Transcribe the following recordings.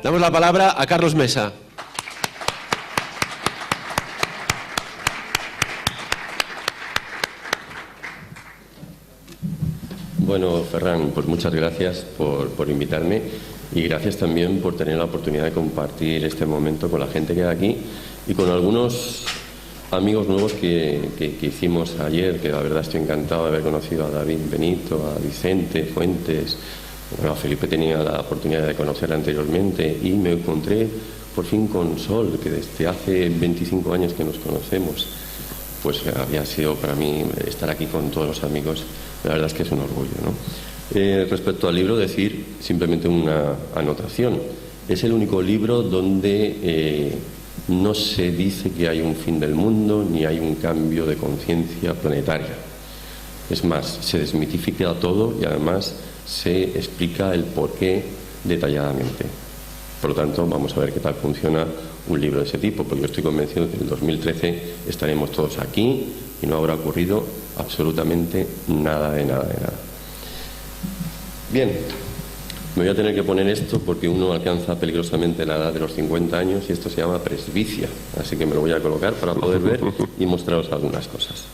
Damos la palabra a Carlos Mesa. Bueno, Ferran, pues muchas gracias por invitarme y gracias también por tener la oportunidad de compartir este momento con la gente que hay aquí y con algunos amigos nuevos que hicimos ayer, que la verdad estoy encantado de haber conocido a David Benito, a Vicente Fuentes. Bueno, a Felipe tenía la oportunidad de conocer anteriormente y me encontré por fin con Sol, que desde hace 25 años que nos conocemos. Pues había sido para mí estar aquí con todos los amigos, la verdad es que es un orgullo, ¿no? Respecto al libro, decir simplemente una anotación. Es el único libro donde no se dice que hay un fin del mundo ni hay un cambio de conciencia planetaria. Es más, se desmitifica todo y además se explica el porqué detalladamente. Por lo tanto, vamos a ver qué tal funciona un libro de ese tipo, porque yo estoy convencido de que en el 2013 estaremos todos aquí y no habrá ocurrido absolutamente nada de nada de nada. Bien, me voy a tener que poner esto porque uno alcanza peligrosamente la edad de los 50 años y esto se llama presbicia, así que me lo voy a colocar para poder ver y mostraros algunas cosas.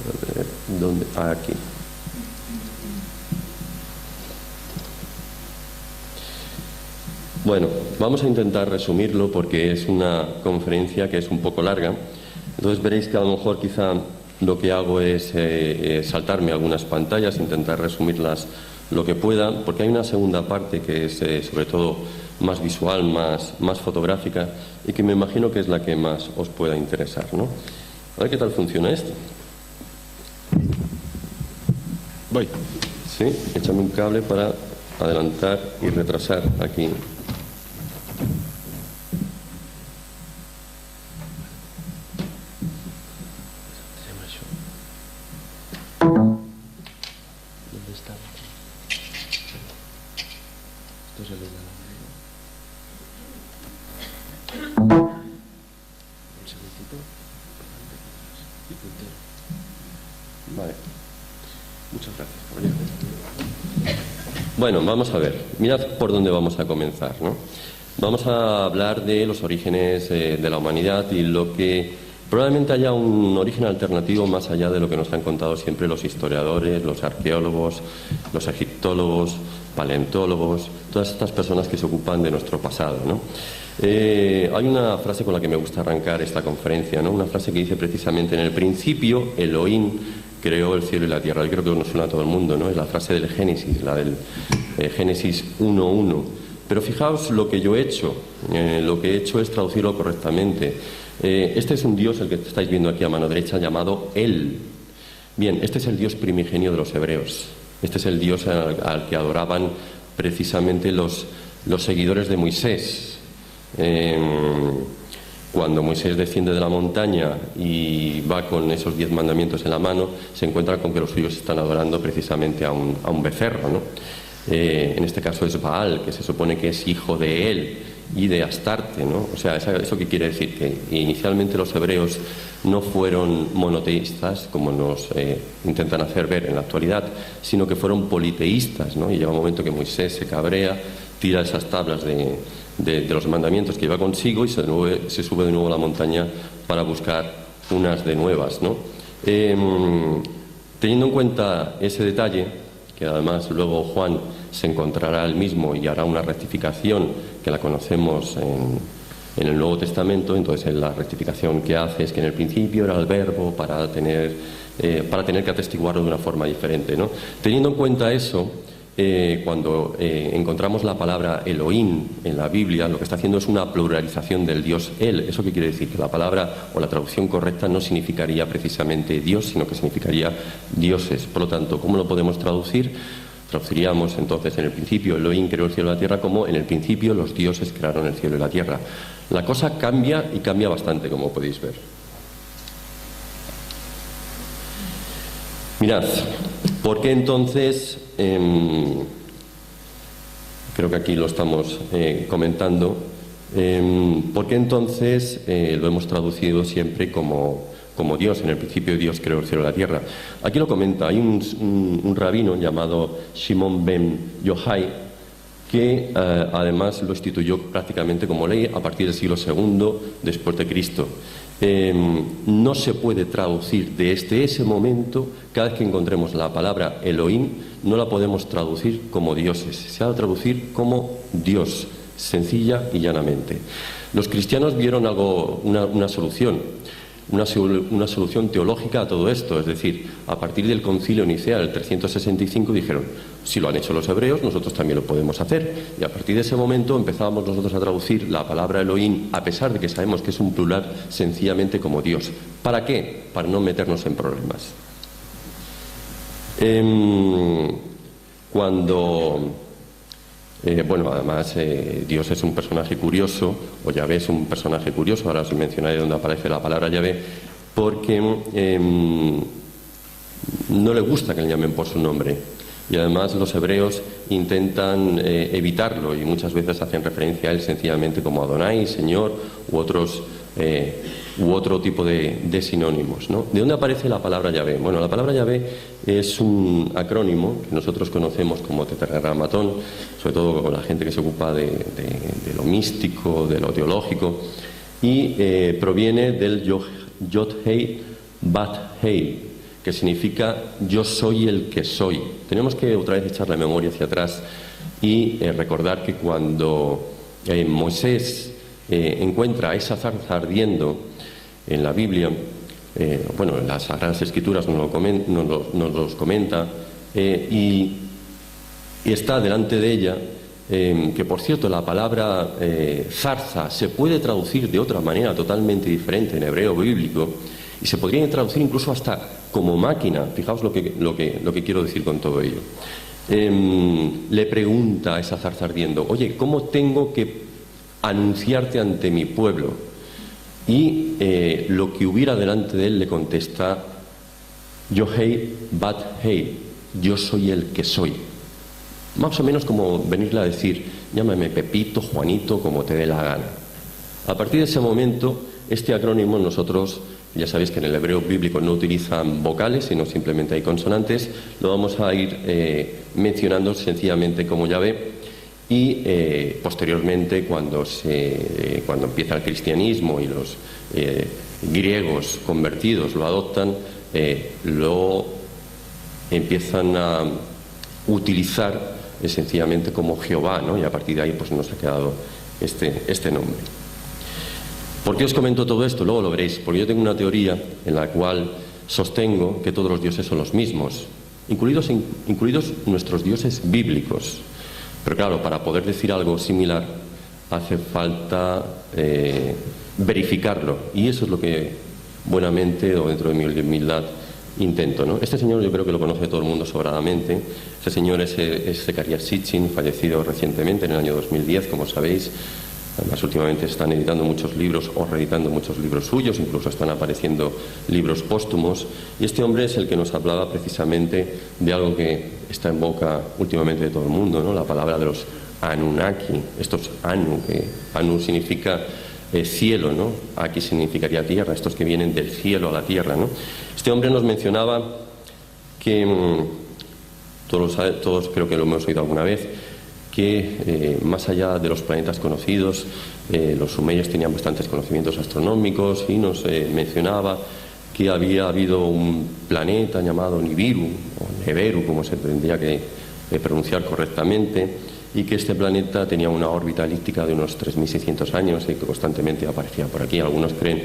A ver, ¿dónde? Aquí. Bueno, vamos a intentar resumirlo porque es una conferencia que es un poco larga. Entonces veréis que a lo mejor quizá lo que hago es saltarme algunas pantallas, intentar resumirlas lo que pueda, porque hay una segunda parte que es sobre todo más visual, más fotográfica y que me imagino que es la que más os pueda interesar, ¿no? A ver qué tal funciona esto. Voy. Sí, échame un cable para adelantar y retrasar aquí. ¿Dónde está? Esto es el un segundito. Vale. Muchas gracias, caballero. Bueno, vamos a ver. Mirad por dónde vamos a comenzar, ¿no? Vamos a hablar de los orígenes de la humanidad y lo que probablemente haya un origen alternativo más allá de lo que nos han contado siempre los historiadores, los arqueólogos, los egiptólogos, paleontólogos, todas estas personas que se ocupan de nuestro pasado, ¿no? Hay una frase con la que me gusta arrancar esta conferencia, ¿no? Una frase que dice precisamente: en el principio Elohim creó el cielo y la tierra. Yo creo que nos suena a todo el mundo, ¿no? Es la frase del Génesis, la del Génesis 1.1. Pero fijaos lo que yo he hecho. Lo que he hecho es traducirlo correctamente. Este es un Dios, el que estáis viendo aquí a mano derecha, llamado El. Bien, este es el Dios primigenio de los hebreos. Este es el Dios al que adoraban precisamente los seguidores de Moisés. Cuando Moisés desciende de la montaña y va con esos 10 mandamientos en la mano, se encuentra con que los suyos están adorando precisamente a un becerro, ¿no? En este caso es Baal, que se supone que es hijo de él y de Astarte, ¿no? O sea, ¿eso qué quiere decir? Que inicialmente los hebreos no fueron monoteístas, como nos intentan hacer ver en la actualidad, sino que fueron politeístas, ¿no? Y llega un momento que Moisés se cabrea, tira esas tablas de los mandamientos que lleva consigo y se sube de nuevo a la montaña para buscar unas de nuevas, ¿no? Teniendo en cuenta ese detalle, que además luego Juan se encontrará él mismo y hará una rectificación que la conocemos en el Nuevo Testamento. Entonces la rectificación que hace es que en el principio era el verbo para tener que atestiguarlo de una forma diferente, ¿no? Teniendo en cuenta eso, cuando encontramos la palabra Elohim en la Biblia, lo que está haciendo es una pluralización del Dios Él. ¿Eso qué quiere decir? Que la palabra o la traducción correcta no significaría precisamente Dios, sino que significaría dioses. Por lo tanto, ¿cómo lo podemos traducir? Traduciríamos entonces: en el principio Elohim creó el cielo y la tierra, como en el principio los dioses crearon el cielo y la tierra. La cosa cambia y cambia bastante, como podéis ver. Mirad, ¿por qué entonces Creo que aquí lo estamos comentando. ¿Por qué entonces lo hemos traducido siempre como Dios? En el principio Dios creó el cielo y la tierra. Aquí lo comenta, hay un rabino llamado Shimon ben Yochai que además lo instituyó prácticamente como ley a partir del siglo II después de Cristo. No se puede traducir desde ese momento, cada vez que encontremos la palabra Elohim, no la podemos traducir como dioses, se ha de traducir como Dios, sencilla y llanamente. Los cristianos vieron una solución teológica a todo esto, es decir, a partir del Concilio Nicea del 365 dijeron, si lo han hecho los hebreos, nosotros también lo podemos hacer, y a partir de ese momento empezábamos nosotros a traducir la palabra Elohim, a pesar de que sabemos que es un plural, sencillamente como Dios. ¿Para qué? Para no meternos en problemas. Además Dios es un personaje curioso, o Yahvé es un personaje curioso, ahora os mencionaré dónde aparece la palabra Yahvé, porque no le gusta que le llamen por su nombre, y además los hebreos intentan evitarlo, y muchas veces hacen referencia a él sencillamente como Adonai, Señor, u otro tipo de sinónimos, ¿no? ¿De dónde aparece la palabra Yahvé? Bueno, la palabra Yahvé es un acrónimo que nosotros conocemos como Tetragrámaton, sobre todo con la gente que se ocupa de lo místico, de lo teológico, y proviene del Yod-Hei Bat-Hei, que significa yo soy el que soy. Tenemos que otra vez echar la memoria hacia atrás y recordar que cuando Moisés encuentra a esa zarza ardiendo en la Biblia, en las Sagradas Escrituras nos los comenta, y está delante de ella, que por cierto la palabra zarza se puede traducir de otra manera totalmente diferente en hebreo bíblico, y se podría traducir incluso hasta como máquina. Fijaos lo que quiero decir con todo ello. Le pregunta a esa zarza ardiendo, oye, ¿cómo tengo que anunciarte ante mi pueblo? Y lo que hubiera delante de él le contesta, Yo-Hei Bat-Hei, yo soy el que soy. Más o menos como venirle a decir, llámame Pepito, Juanito, como te dé la gana. A partir de ese momento, este acrónimo nosotros, ya sabéis que en el hebreo bíblico no utilizan vocales, sino simplemente hay consonantes, lo vamos a ir mencionando sencillamente como Yahvé. Y posteriormente, cuando empieza el cristianismo y los griegos convertidos lo adoptan, lo empiezan a utilizar sencillamente como Jehová, ¿no? Y a partir de ahí pues nos ha quedado este nombre. ¿Por qué os comento todo esto? Luego lo veréis, porque yo tengo una teoría en la cual sostengo que todos los dioses son los mismos, incluidos nuestros dioses bíblicos. Pero claro, para poder decir algo similar hace falta verificarlo, y eso es lo que buenamente, o dentro de mi humildad, intento, ¿no? Este señor yo creo que lo conoce todo el mundo sobradamente. Este señor es Zecharías Sitchin, fallecido recientemente en el año 2010, como sabéis. Además, últimamente están editando muchos libros o reeditando muchos libros suyos, incluso están apareciendo libros póstumos. Y este hombre es el que nos hablaba precisamente de algo que está en boca últimamente de todo el mundo, ¿no? La palabra de los Anunnaki, estos Anu, que Anu significa cielo, ¿no? Aquí significaría tierra, estos que vienen del cielo a la tierra, ¿no? Este hombre nos mencionaba que, todos creo que lo hemos oído alguna vez, que más allá de los planetas conocidos, los sumerios tenían bastantes conocimientos astronómicos, y nos mencionaba que había habido un planeta llamado Nibiru, o Neberu, como se tendría que pronunciar correctamente, y que este planeta tenía una órbita elíptica de unos 3.600 años y que constantemente aparecía por aquí. Algunos creen,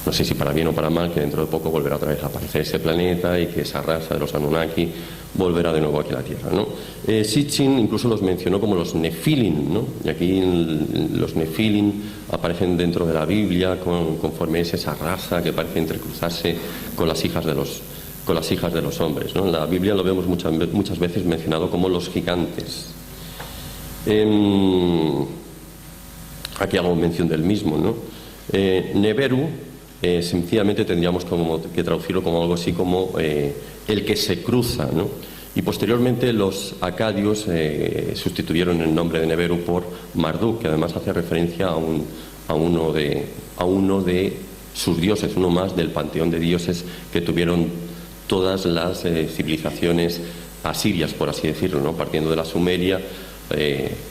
no sé si para bien o para mal, que dentro de poco volverá otra vez a aparecer ese planeta y que esa raza de los Anunnaki volverá de nuevo aquí a la Tierra, ¿no? Sitchin incluso los mencionó como los Nefilim, ¿no? Y aquí los Nefilim aparecen dentro de la Biblia conforme es esa raza que parece entrecruzarse con las hijas de los hombres, ¿no? En la Biblia lo vemos muchas veces mencionado como los gigantes. Aquí hago mención del mismo, ¿no? Neberu sencillamente tendríamos que traducirlo como algo así como el que se cruza, ¿no? Y posteriormente los acadios sustituyeron el nombre de Neberu por Marduk, que además hace referencia a uno de sus dioses, uno más del panteón de dioses que tuvieron todas las civilizaciones asirias, por así decirlo, ¿no? Partiendo de la Sumeria,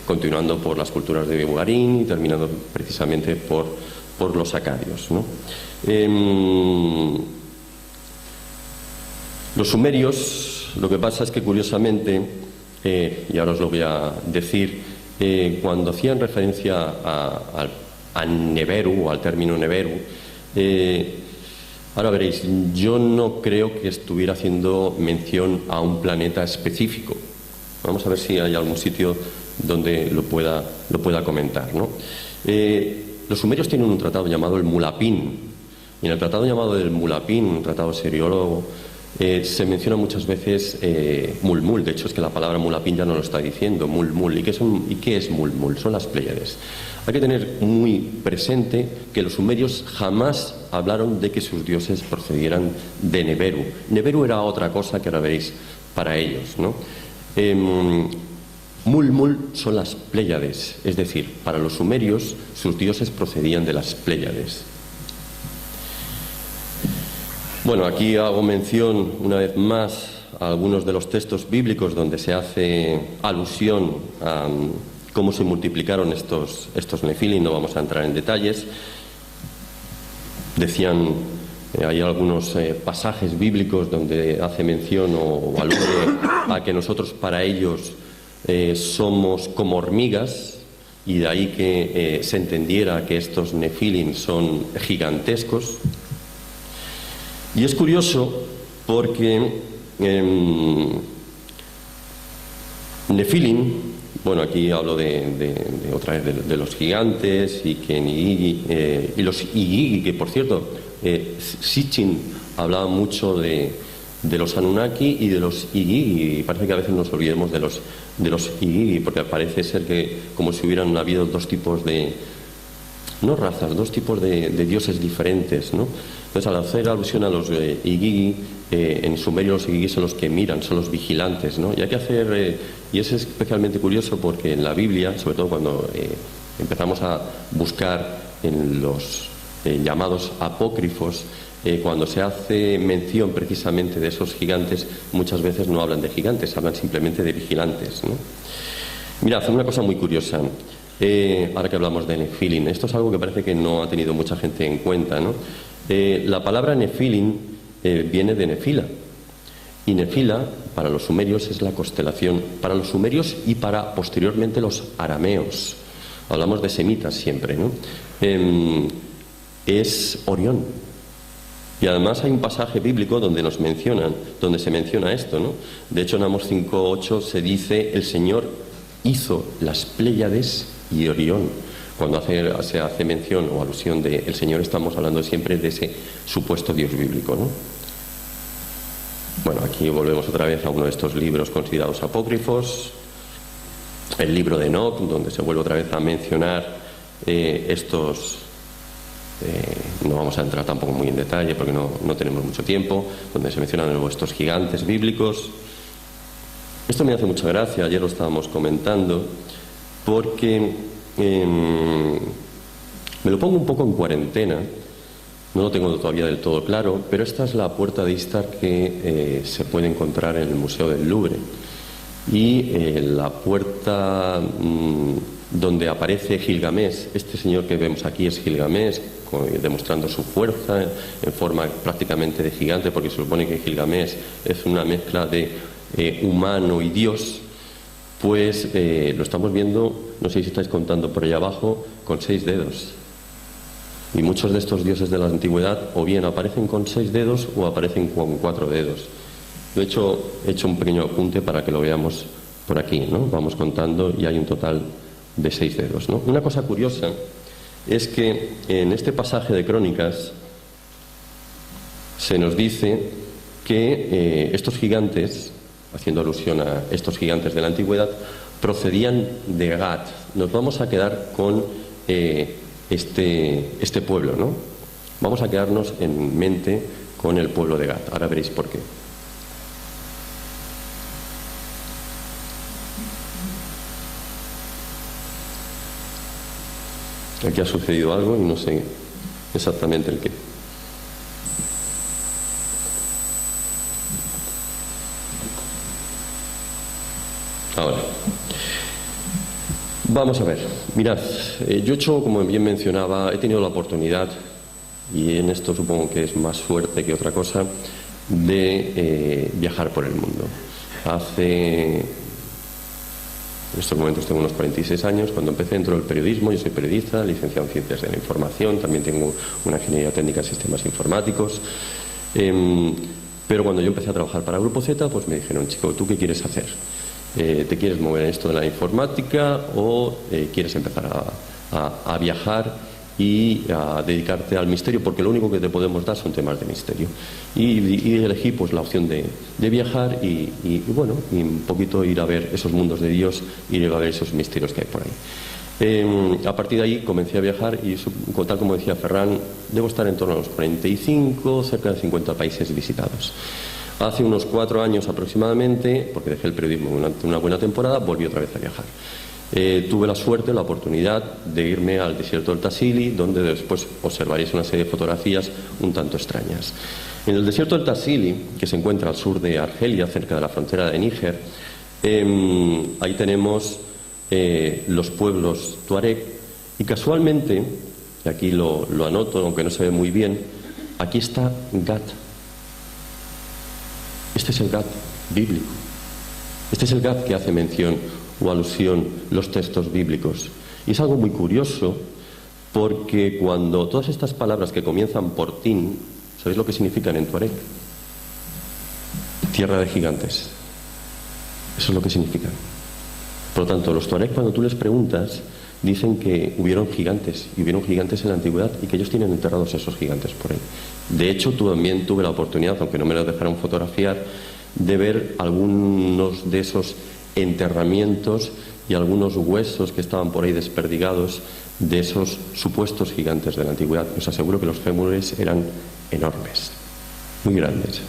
continuando por las culturas de Ugarín y terminando precisamente por los acadios, ¿no? Los sumerios, lo que pasa es que curiosamente, y ahora os lo voy a decir, cuando hacían referencia a Neberu, o al término Neberu, ahora veréis, yo no creo que estuviera haciendo mención a un planeta específico. Vamos a ver si hay algún sitio donde lo pueda comentar, ¿no? Los sumerios tienen un tratado llamado el Mulapín, y en el tratado llamado el Mulapín, un tratado seriólogo, se menciona muchas veces Mulmul. De hecho, es que la palabra Mulapín ya no lo está diciendo, Mulmul. ¿Y qué es Mulmul? Son las Pléyades. Hay que tener muy presente que los sumerios jamás hablaron de que sus dioses procedieran de Neberu. Neberu era otra cosa que ahora veréis para ellos, ¿no? Mulmul son las Pléyades, es decir, para los sumerios sus dioses procedían de las Pléyades. Bueno, aquí hago mención una vez más a algunos de los textos bíblicos donde se hace alusión a cómo se multiplicaron estos nefilim. No vamos a entrar en detalles. Decían, hay algunos pasajes bíblicos donde hace mención o alude a que nosotros para ellos somos como hormigas, y de ahí que se entendiera que estos nefilim son gigantescos. Y es curioso porque nefilim, bueno, aquí hablo otra vez de los gigantes y que y los Igigi, que por cierto, Sitchin hablaba mucho de los Anunnaki y de los Igigi, y parece que a veces nos olvidemos de los Igigi, porque parece ser que como si hubieran habido dos tipos de, no razas, dos tipos de dioses diferentes, ¿no? Entonces, al hacer alusión a los Igigi, en sumerio los Igigi son los que miran, son los vigilantes, ¿no? Y hay que hacer, y es especialmente curioso porque en la Biblia, sobre todo cuando empezamos a buscar en los llamados apócrifos, cuando se hace mención precisamente de esos gigantes, muchas veces no hablan de gigantes, hablan simplemente de vigilantes, ¿no? Mirad, una cosa muy curiosa. Ahora que hablamos de nefilim, esto es algo que parece que no ha tenido mucha gente en cuenta, ¿no? La palabra nefilim viene de nefila, y nefila para los sumerios es la constelación, para los sumerios y para posteriormente los arameos, hablamos de semitas siempre, ¿no? Es Orión. Y además hay un pasaje bíblico donde se menciona esto, ¿no? De hecho, en Amos 5:8 se dice: el Señor hizo las Pléyades y Orión. Cuando se hace mención o alusión de el Señor, estamos hablando siempre de ese supuesto Dios bíblico, ¿no? Bueno, aquí volvemos otra vez a uno de estos libros considerados apócrifos, el libro de Enoc, donde se vuelve otra vez a mencionar estos. No vamos a entrar tampoco muy en detalle porque no tenemos mucho tiempo, donde se mencionan de nuevo estos gigantes bíblicos. Esto me hace mucha gracia, ayer lo estábamos comentando, porque me lo pongo un poco en cuarentena, no lo tengo todavía del todo claro, pero esta es la puerta de Istar que se puede encontrar en el Museo del Louvre. Y la puerta donde aparece Gilgamesh, este señor que vemos aquí es Gilgamesh, demostrando su fuerza en forma prácticamente de gigante, porque se supone que Gilgamesh es una mezcla de humano y Dios. Pues lo estamos viendo, no sé si estáis contando por allá abajo, con 6 dedos. Y muchos de estos dioses de la antigüedad o bien aparecen con 6 dedos o aparecen con 4 dedos. De hecho, he hecho un pequeño apunte para que lo veamos por aquí, ¿no? Vamos contando y hay un total de 6 dedos, ¿no? Una cosa curiosa es que en este pasaje de Crónicas se nos dice que estos gigantes, haciendo alusión a estos gigantes de la antigüedad, procedían de Gad. Nos vamos a quedar con este pueblo, ¿no? Vamos a quedarnos en mente con el pueblo de Gad. Ahora veréis por qué. Aquí ha sucedido algo y no sé exactamente el qué. Ahora, vamos a ver. Mirad, yo he hecho, como bien mencionaba, he tenido la oportunidad, y en esto supongo que es más suerte que otra cosa, de viajar por el mundo. En estos momentos tengo unos 46 años. Cuando empecé dentro del periodismo, yo soy periodista, licenciado en Ciencias de la Información, también tengo una ingeniería técnica en sistemas informáticos. Pero cuando yo empecé a trabajar para Grupo Z, pues me dijeron, chico, ¿tú qué quieres hacer? ¿Te quieres mover en esto de la informática o quieres empezar a viajar y a dedicarte al misterio? Porque lo único que te podemos dar son temas de misterio. Y elegí pues la opción de viajar y bueno, y un poquito ir a ver esos mundos de Dios, ir a ver esos misterios que hay por ahí. A partir de ahí comencé a viajar y, tal como decía Ferran, debo estar en torno a los 45, cerca de 50 países visitados. Hace unos 4 años aproximadamente, porque dejé el periodismo durante una buena temporada, volví otra vez a viajar. Tuve la suerte, la oportunidad de irme al desierto del Tassili, donde después observaréis una serie de fotografías un tanto extrañas. En el desierto del Tassili, que se encuentra al sur de Argelia, cerca de la frontera de Níger, ahí tenemos los pueblos tuareg, y casualmente, y aquí lo anoto, aunque no se ve muy bien, aquí está Gat. Este es el Gat bíblico. Este es el Gat que hace mención o alusión los textos bíblicos. Y es algo muy curioso, porque cuando todas estas palabras que comienzan por Tin, ¿sabéis lo que significan en tuareg? Tierra de gigantes. Eso es lo que significan. Por lo tanto, los tuareg, cuando tú les preguntas, dicen que hubieron gigantes, y hubieron gigantes en la antigüedad, y que ellos tienen enterrados esos gigantes por ahí. De hecho, también tuve la oportunidad, aunque no me lo dejaron fotografiar, de ver algunos de esos enterramientos y algunos huesos que estaban por ahí desperdigados de esos supuestos gigantes de la antigüedad. Os aseguro que los fémures eran enormes, muy grandes.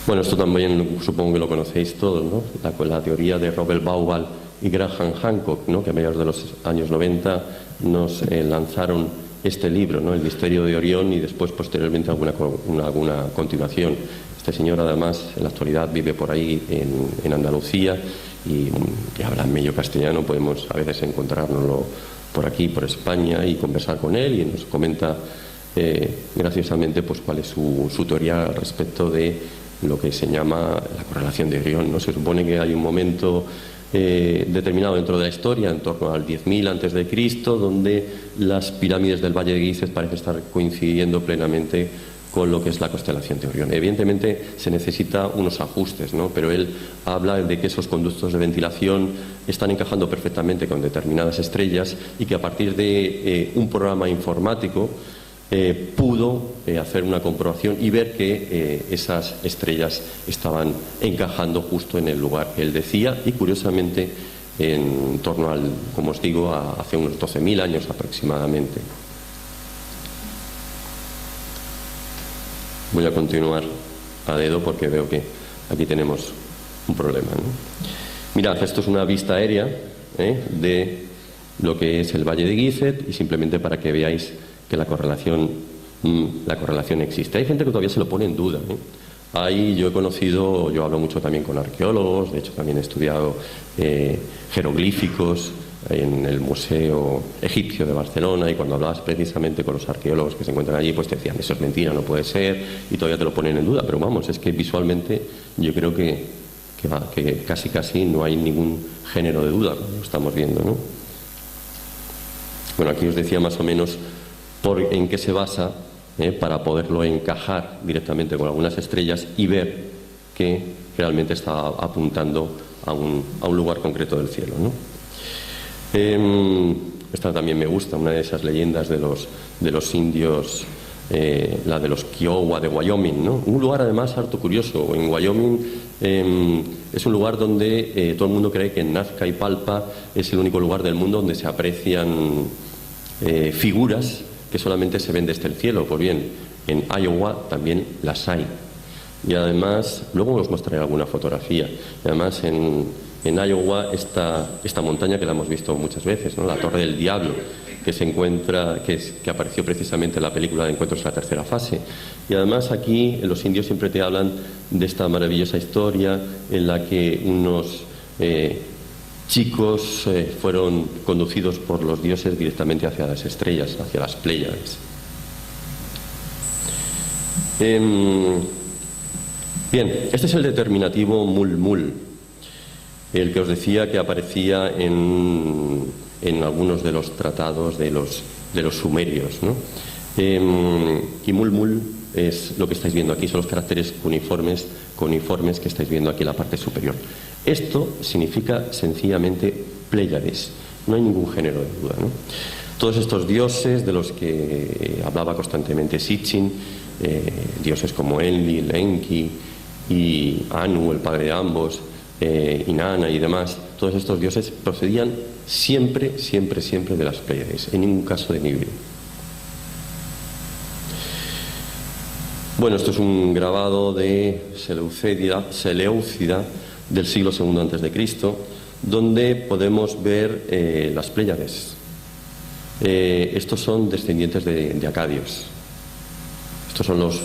Bueno, esto también supongo que lo conocéis todos, ¿no? La teoría de Robert Bauval y Graham Hancock, ¿no? Que a mediados de los años 90 nos lanzaron este libro, ¿no? El misterio de Orión, y después posteriormente alguna continuación. Este señor además en la actualidad vive por ahí en Andalucía y habla medio castellano. Podemos a veces encontrárnoslo por aquí, por España, y conversar con él, y nos comenta graciosamente pues cuál es su teoría al respecto de lo que se llama la correlación de Orión, ¿no? Se supone que hay un momento determinado dentro de la historia, en torno al 10.000 antes de Cristo, donde las pirámides del Valle de Gizeh parecen estar coincidiendo plenamente con lo que es la constelación de Orión. Evidentemente se necesita unos ajustes, ¿no? Pero él habla de que esos conductos de ventilación están encajando perfectamente con determinadas estrellas, y que a partir de un programa informático pudo hacer una comprobación y ver que esas estrellas estaban encajando justo en el lugar que él decía, y curiosamente en torno al, como os digo, hace unos 12.000 años aproximadamente. Voy a continuar a dedo porque veo que aquí tenemos un problema, ¿no? Mirad, esto es una vista aérea de lo que es el Valle de Gizeh, y simplemente para que veáis que la correlación existe. Hay gente que todavía se lo pone en duda, Ahí yo hablo mucho también con arqueólogos, de hecho también he estudiado jeroglíficos en el Museo Egipcio de Barcelona, y cuando hablabas precisamente con los arqueólogos que se encuentran allí, pues te decían, eso es mentira, no puede ser, y todavía te lo ponen en duda. Pero vamos, es que visualmente yo creo que casi no hay ningún género de duda, lo estamos viendo, ¿no? Bueno, aquí os decía más o menos en qué se basa para poderlo encajar directamente con algunas estrellas y ver que realmente está apuntando a un lugar concreto del cielo, ¿no? Esta también me gusta, una de esas leyendas de los indios, la de los Kiowa de Wyoming, ¿no? Un lugar además harto curioso. En Wyoming es un lugar donde todo el mundo cree que Nazca y Palpa es el único lugar del mundo donde se aprecian figuras que solamente se ven desde el cielo. Pues bien, en Iowa también las hay. Y además, luego os mostraré alguna fotografía. Y además en en Iowa esta montaña que la hemos visto muchas veces, ¿no? La Torre del Diablo, que se encuentra, que apareció precisamente en la película de Encuentros en la tercera fase. Y además aquí los indios siempre te hablan de esta maravillosa historia en la que unos chicos fueron conducidos por los dioses directamente hacia las estrellas, hacia las Pléyades. Bien, este es el determinativo mul-mul, el que os decía que aparecía en algunos de los tratados de los sumerios, ¿no? Y mul-mul es lo que estáis viendo aquí, son los caracteres cuneiformes que estáis viendo aquí en la parte superior. Esto significa sencillamente Pléyades, no hay ningún género de duda, ¿no? Todos estos dioses de los que hablaba constantemente Sitchin, dioses como Enlil, Enki y Anu, el padre de ambos, Inanna y demás, todos estos dioses procedían siempre de las Pléyades, en ningún caso de Nibiru. Bueno, esto es un grabado de Seleucida del siglo II a.C., donde podemos ver las Pléyades. Estos son descendientes de acadios. Estos son los,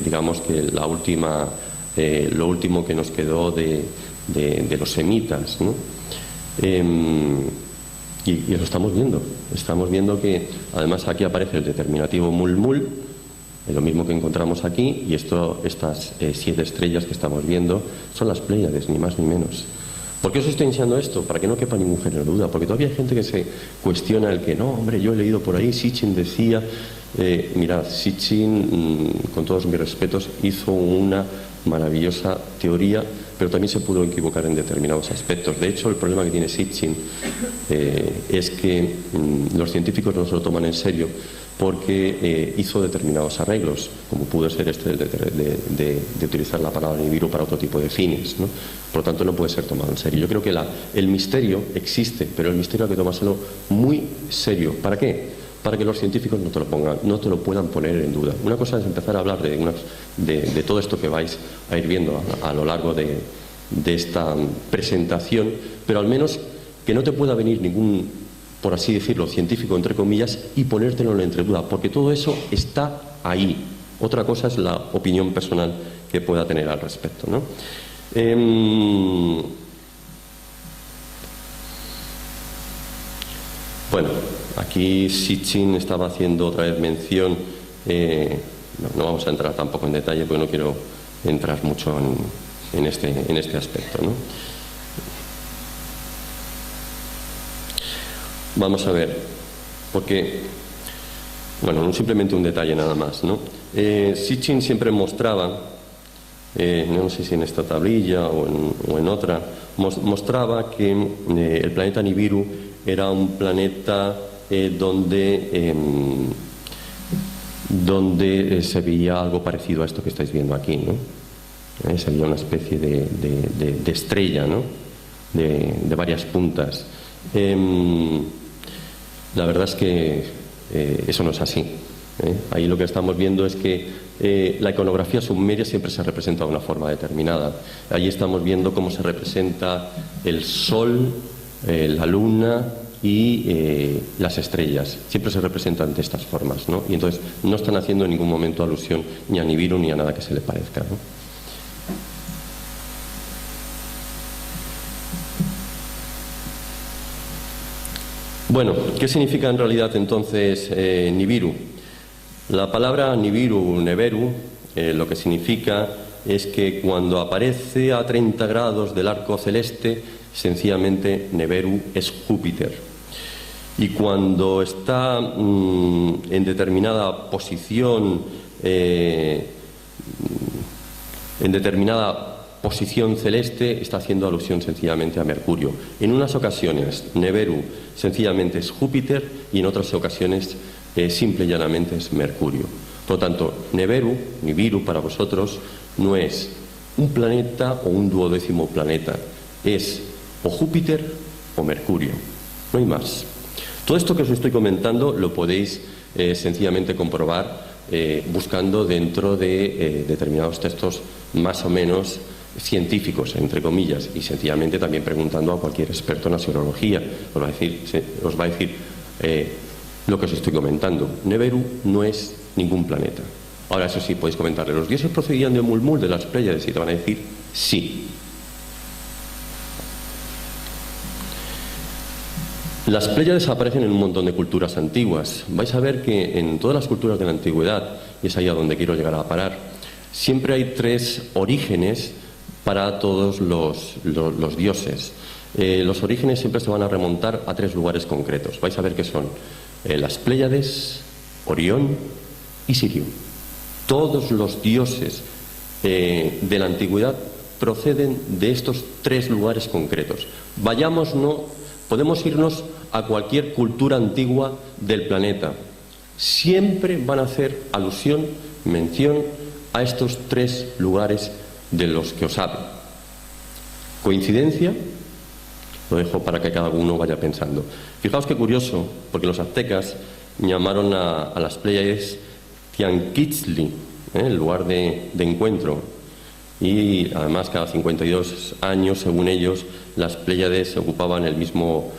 digamos que lo último que nos quedó de los semitas, ¿no? Y lo estamos viendo. Estamos viendo que además aquí aparece el determinativo mul-mul, lo mismo que encontramos aquí, y estas 7 estrellas que estamos viendo son las Pléyades, ni más ni menos. ¿Por qué os estoy enseñando esto? Para que no quepa ningún género de duda, porque todavía hay gente que se cuestiona el que no, hombre, yo he leído por ahí, Sitchin decía, mirad, Sitchin, con todos mis respetos, hizo una maravillosa teoría, pero también se pudo equivocar en determinados aspectos. De hecho, el problema que tiene Sitchin es que los científicos no se lo toman en serio porque hizo determinados arreglos, como pudo ser este de utilizar la palabra Nibiru para otro tipo de fines, ¿no? Por lo tanto, no puede ser tomado en serio. Yo creo que el misterio existe, pero el misterio hay que tomárselo muy serio. ¿Para qué? Para que los científicos no te lo puedan poner en duda. Una cosa es empezar a hablar de todo esto que vais a ir viendo a lo largo de esta presentación, pero al menos que no te pueda venir ningún, por así decirlo, científico, entre comillas, y ponértelo entre duda, porque todo eso está ahí. Otra cosa es la opinión personal que pueda tener al respecto, ¿no? Bueno, aquí Sitchin estaba haciendo otra vez mención, no vamos a entrar tampoco en detalle porque no quiero entrar mucho en este aspecto, ¿no? Vamos a ver, porque, bueno, no simplemente un detalle nada más, ¿no? Sitchin siempre mostraba, no sé si en esta tablilla o en otra, mostraba que el planeta Nibiru era un planeta donde se veía algo parecido a esto que estáis viendo aquí, ¿no? Se veía una especie de estrella, ¿no? De varias puntas. La verdad es que eso no es así. Ahí lo que estamos viendo es que la iconografía sumeria siempre se representa de una forma determinada. Allí estamos viendo cómo se representa el sol, la luna y las estrellas. Siempre se representan de estas formas, ¿no? Y entonces no están haciendo en ningún momento alusión ni a Nibiru ni a nada que se le parezca, ¿no? Bueno, ¿qué significa en realidad entonces Nibiru? La palabra Nibiru, Neberu, lo que significa es que cuando aparece a 30 grados del arco celeste, sencillamente Neberu es Júpiter. Y cuando está en determinada posición celeste, está haciendo alusión sencillamente a Mercurio. En unas ocasiones Neberu sencillamente es Júpiter y en otras ocasiones simple y llanamente es Mercurio. Por lo tanto, Nibiru para vosotros no es un planeta o un duodécimo planeta, es o Júpiter o Mercurio, no hay más. Todo esto que os estoy comentando lo podéis sencillamente comprobar buscando dentro de determinados textos más o menos científicos, entre comillas, y sencillamente también preguntando a cualquier experto en astrología, os va a decir lo que os estoy comentando. Neberu no es ningún planeta. Ahora, eso sí, podéis comentarle, ¿los dioses procedían de Mulmul, de las Pléyades? Y te van a decir sí. Las Pléyades aparecen en un montón de culturas antiguas. Vais a ver que en todas las culturas de la antigüedad, y es ahí a donde quiero llegar a parar, siempre hay tres orígenes para todos los dioses. Los orígenes siempre se van a remontar a tres lugares concretos. Vais a ver que son las Pléyades, Orión y Sirio. Todos los dioses de la antigüedad proceden de estos tres lugares concretos. Podemos irnos a cualquier cultura antigua del planeta. Siempre van a hacer alusión, mención a estos tres lugares de los que os hablo. ¿Coincidencia? Lo dejo para que cada uno vaya pensando. Fijaos qué curioso, porque los aztecas llamaron a las Pléyades Tianquitzli, el lugar de encuentro. Y además cada 52 años, según ellos, las Pléyades ocupaban el mismo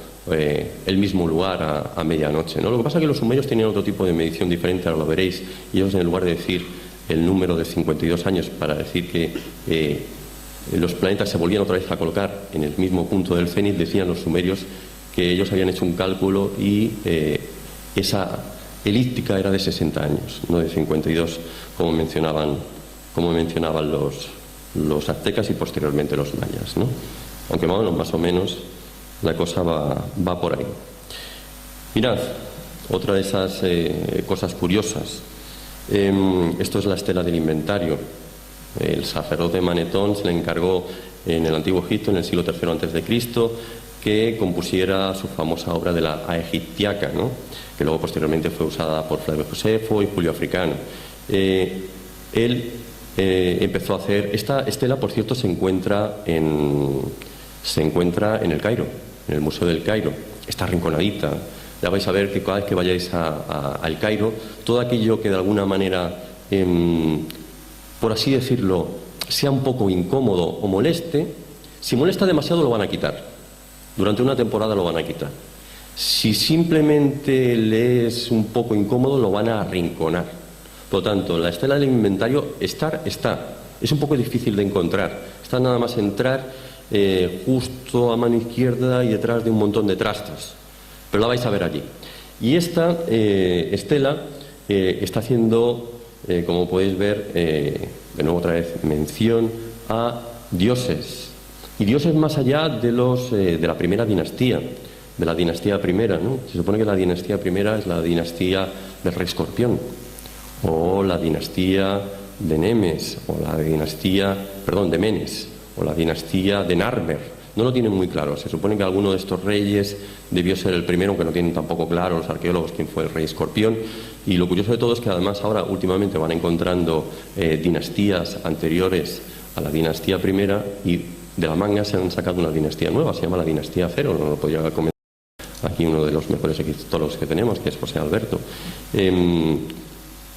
lugar a medianoche, ¿no? Lo que pasa es que los sumerios tenían otro tipo de medición diferente, ahora lo veréis, y ellos en lugar de decir el número de 52 años para decir que los planetas se volvían otra vez a colocar en el mismo punto del cenit, decían los sumerios que ellos habían hecho un cálculo y esa elíptica era de 60 años, no de 52, como mencionaban los aztecas y posteriormente los mayas, ¿no? Aunque bueno, más o menos la cosa va por ahí. Mirad, otra de esas cosas curiosas. Esto es la estela del inventario. El sacerdote Manetón se le encargó en el Antiguo Egipto, en el siglo III a.C., que compusiera su famosa obra de la Aegiptiaca, ¿no? Que luego posteriormente fue usada por Flavio Josefo y Julio Africano. Él empezó a hacer... Esta estela, por cierto, se encuentra en el Cairo, en el Museo del Cairo. Está arrinconadita. Ya vais a ver que cada vez que vayáis al Cairo, todo aquello que de alguna manera, por así decirlo, sea un poco incómodo o moleste, si molesta demasiado lo van a quitar. Durante una temporada lo van a quitar. Si simplemente le es un poco incómodo, lo van a arrinconar. Por lo tanto, la estela del inventario está. Es un poco difícil de encontrar. Está nada más entrar justo a mano izquierda y detrás de un montón de trastos. Pero la vais a ver allí. Y esta estela está haciendo, como podéis ver, de nuevo otra vez, mención a dioses. Y dioses más allá de la primera dinastía, de la dinastía primera, ¿no? Se supone que la dinastía primera es la dinastía del rey Escorpión, o la dinastía de Nemes, o la dinastía, de Menes, o la dinastía de Narmer. No lo tienen muy claro. Se supone que alguno de estos reyes debió ser el primero, aunque no tienen tampoco claro los arqueólogos quién fue el rey Escorpión. Y lo curioso de todo es que además ahora últimamente van encontrando dinastías anteriores a la dinastía primera, y de la manga se han sacado una dinastía nueva, se llama la dinastía Cero. No lo podía comentar aquí uno de los mejores egiptólogos que tenemos, que es José Alberto.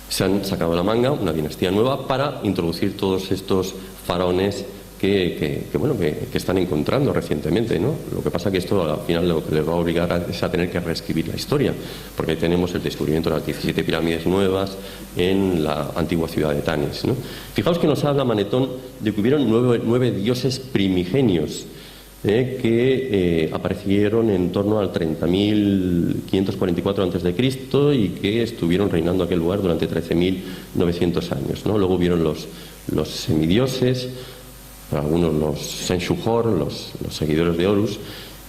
Se han sacado de la manga una dinastía nueva para introducir todos estos faraones que están encontrando recientemente, ¿no? Lo que pasa que esto al final lo que les va a obligar es a tener que reescribir la historia, porque ahí tenemos el descubrimiento de las 17 pirámides nuevas en la antigua ciudad de Tanis, ¿no? Fijaos que nos habla Manetón de que hubieron nueve dioses primigenios que aparecieron en torno al 30.544 a.C. y que estuvieron reinando aquel lugar durante 13.900 años, ¿no? Luego hubieron los semidioses, algunos los Senshujor, los seguidores de Horus,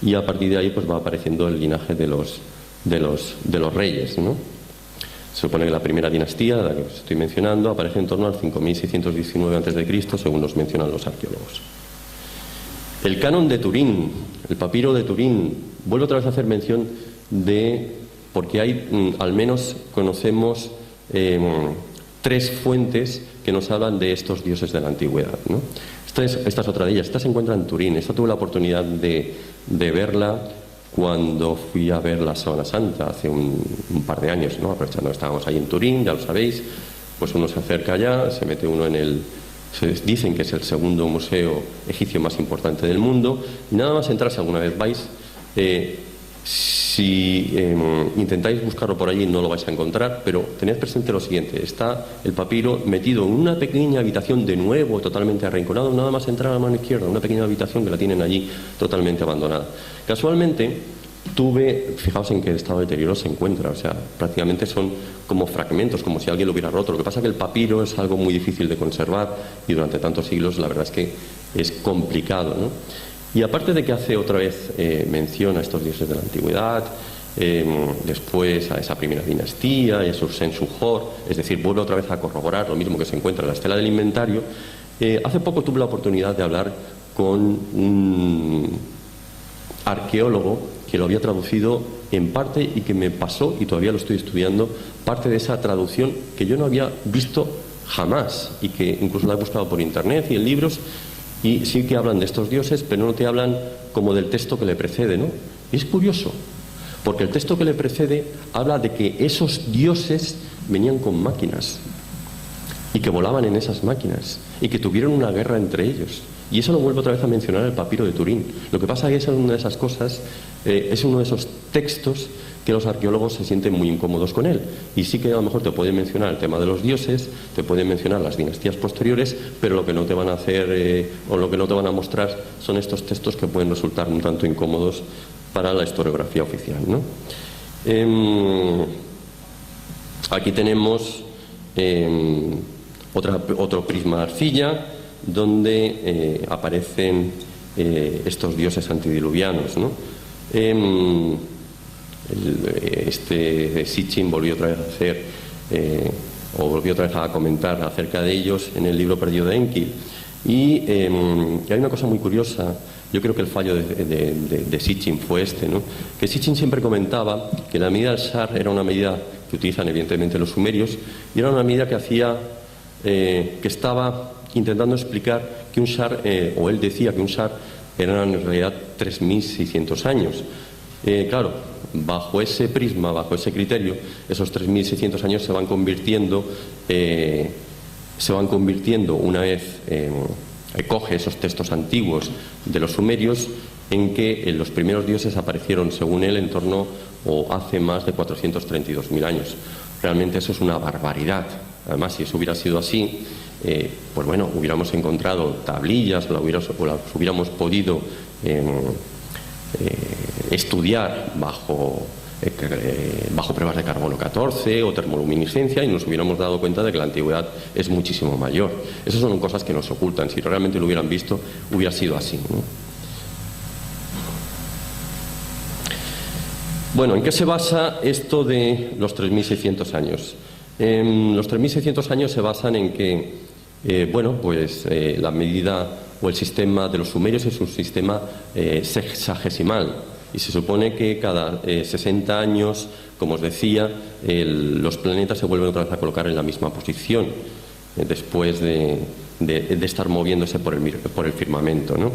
y a partir de ahí pues va apareciendo el linaje de los reyes, ¿no? Se supone que la primera dinastía, la que os estoy mencionando, aparece en torno al 5.619 a.C., según nos mencionan los arqueólogos. El canon de Turín, el papiro de Turín, vuelve otra vez a hacer mención porque hay, al menos conocemos tres fuentes que nos hablan de estos dioses de la antigüedad, ¿no? Esta es otra de ellas. Esta se encuentra en Turín. Esta tuve la oportunidad de verla cuando fui a ver la Semana Santa hace un par de años, ¿no? Aprovechando que estábamos ahí en Turín, ya lo sabéis, pues uno se acerca allá, se mete uno en Dicen que es el segundo museo egipcio más importante del mundo. Y nada más entrar, si alguna vez vais, si intentáis buscarlo por allí no lo vais a encontrar, pero tened presente lo siguiente: está el papiro metido en una pequeña habitación, de nuevo totalmente arrinconado, nada más entrar a la mano izquierda, una pequeña habitación que la tienen allí totalmente abandonada. Casualmente fijaos en qué estado de deterioro se encuentra, o sea, prácticamente son como fragmentos, como si alguien lo hubiera roto. Lo que pasa es que el papiro es algo muy difícil de conservar y durante tantos siglos la verdad es que es complicado, ¿no? Y aparte de que hace otra vez mención a estos dioses de la antigüedad, después a esa primera dinastía y a su Sen-Suhor, es decir, vuelve otra vez a corroborar lo mismo que se encuentra en la estela del inventario. Hace poco tuve la oportunidad de hablar con un arqueólogo que lo había traducido en parte y que me pasó, y todavía lo estoy estudiando, parte de esa traducción que yo no había visto jamás y que incluso la he buscado por internet y en libros, y sí que hablan de estos dioses, pero no te hablan como del texto que le precede, ¿no? Y es curioso, porque el texto que le precede habla de que esos dioses venían con máquinas y que volaban en esas máquinas y que tuvieron una guerra entre ellos. Y eso lo vuelvo otra vez a mencionar el papiro de Turín. Lo que pasa es que esa es una de esas cosas, es uno de esos textos que los arqueólogos se sienten muy incómodos con él. Y sí que a lo mejor te pueden mencionar el tema de los dioses, te pueden mencionar las dinastías posteriores, pero lo que no te van a hacer o lo que no te van a mostrar son estos textos que pueden resultar un tanto incómodos para la historiografía oficial, ¿no? Aquí tenemos otro prisma de arcilla, donde aparecen estos dioses antidiluvianos, ¿no? Sitchin volvió otra vez a hacer volvió otra vez a comentar acerca de ellos en el libro perdido de Enki. Y hay una cosa muy curiosa. Yo creo que el fallo de Sitchin fue ¿no? Que Sitchin siempre comentaba que la medida del Shar era una medida que utilizan evidentemente los sumerios, y era una medida que hacía que estaba intentando explicar que un Shar, o él decía que un Shar eran en realidad 3.600 años. Claro, bajo ese prisma, bajo ese criterio, esos 3.600 años se van convirtiendo una vez coge esos textos antiguos de los sumerios, en que los primeros dioses aparecieron, según él, en torno o hace más de 432.000 años. Realmente eso es una barbaridad. Además, si eso hubiera sido así, pues bueno, hubiéramos encontrado tablillas, o las hubiéramos podido estudiar bajo pruebas de carbono 14 o termoluminiscencia, y nos hubiéramos dado cuenta de que la antigüedad es muchísimo mayor. Esas son cosas que nos ocultan. Si realmente lo hubieran visto, hubiera sido así, ¿no? Bueno, ¿en qué se basa esto de los 3.600 años? Los 3.600 años se basan en que, la medida o el sistema de los sumerios es un sistema sexagesimal, y se supone que cada 60 años, como os decía, los planetas se vuelven otra vez a colocar en la misma posición después de estar moviéndose por el firmamento, ¿no?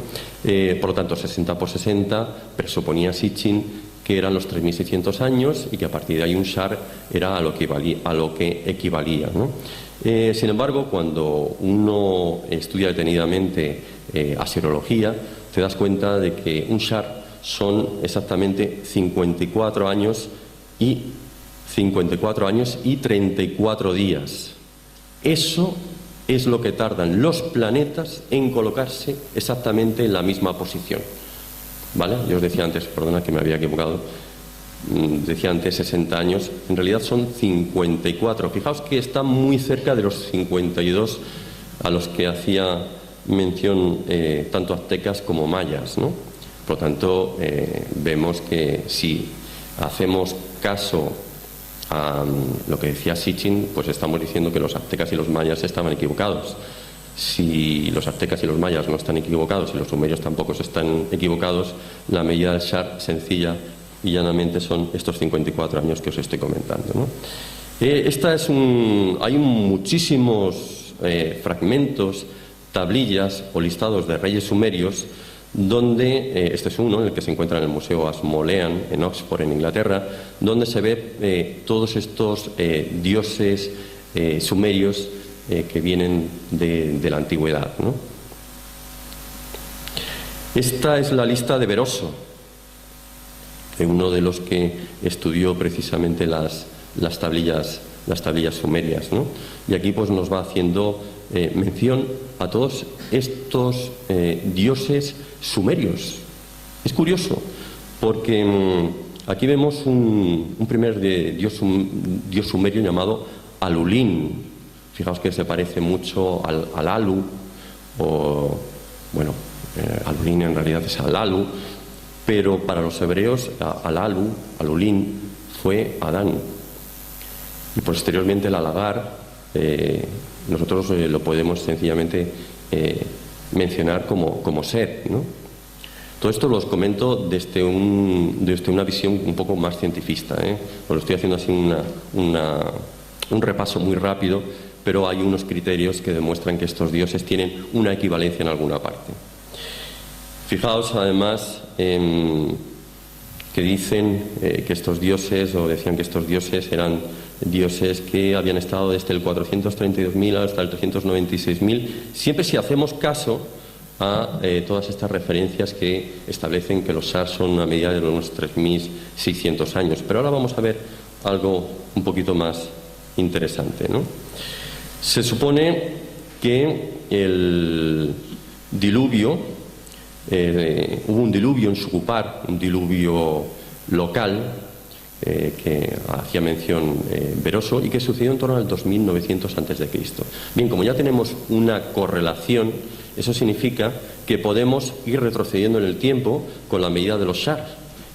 Por lo tanto, 60 por 60 presuponía Sitchin que eran los 3.600 años, y que a partir de ahí un Shar era a lo que equivalía, ¿no? Sin embargo, cuando uno estudia detenidamente asirología, te das cuenta de que un Shar son exactamente 54 años y 34 días. Eso es lo que tardan los planetas en colocarse exactamente en la misma posición, ¿vale? Yo os decía antes, perdona que me había equivocado, decía antes 60 años, en realidad son 54. Fijaos que está muy cerca de los 52 a los que hacía mención tanto aztecas como mayas, ¿no? Por lo tanto, vemos que si hacemos caso a lo que decía Sitchin, pues estamos diciendo que los aztecas y los mayas estaban equivocados. Si los aztecas y los mayas no están equivocados y los sumerios tampoco están equivocados, la medida del Shar sencilla y llanamente son estos 54 años que os estoy comentando, ¿no? Hay muchísimos fragmentos, tablillas o listados de reyes sumerios, donde este es uno en el que se encuentra en el Museo Ashmolean en Oxford, en Inglaterra, donde se ve todos estos dioses sumerios que vienen de la antigüedad, ¿no? Esta es la lista de Beroso, uno de los que estudió precisamente las tablillas sumerias, ¿no? Y aquí pues nos va haciendo mención a todos estos dioses sumerios. Es curioso porque aquí vemos un primer dios sumerio llamado Alulín. Fijaos que se parece mucho al Alu, o bueno, Alulín en realidad es Alalu, pero para los hebreos Alulín fue Adán. Y posteriormente el Alagar, nosotros lo podemos sencillamente mencionar como Set, ¿no? Todo esto los comento desde una visión un poco más cientifista, ¿eh? Os lo estoy haciendo así un repaso muy rápido, pero hay unos criterios que demuestran que estos dioses tienen una equivalencia en alguna parte. Fijaos además que dicen que estos dioses, o decían que estos dioses eran dioses que habían estado desde el 432.000 hasta el 396.000, siempre si hacemos caso a todas estas referencias que establecen que los SARS son a medida de unos 3.600 años. Pero ahora vamos a ver algo un poquito más interesante, ¿no? Se supone que el diluvio, hubo un diluvio en Shukupar, un diluvio local, que hacía mención Beroso, y que sucedió en torno al 2900 a.C. Bien, como ya tenemos una correlación, eso significa que podemos ir retrocediendo en el tiempo con la medida de los SAR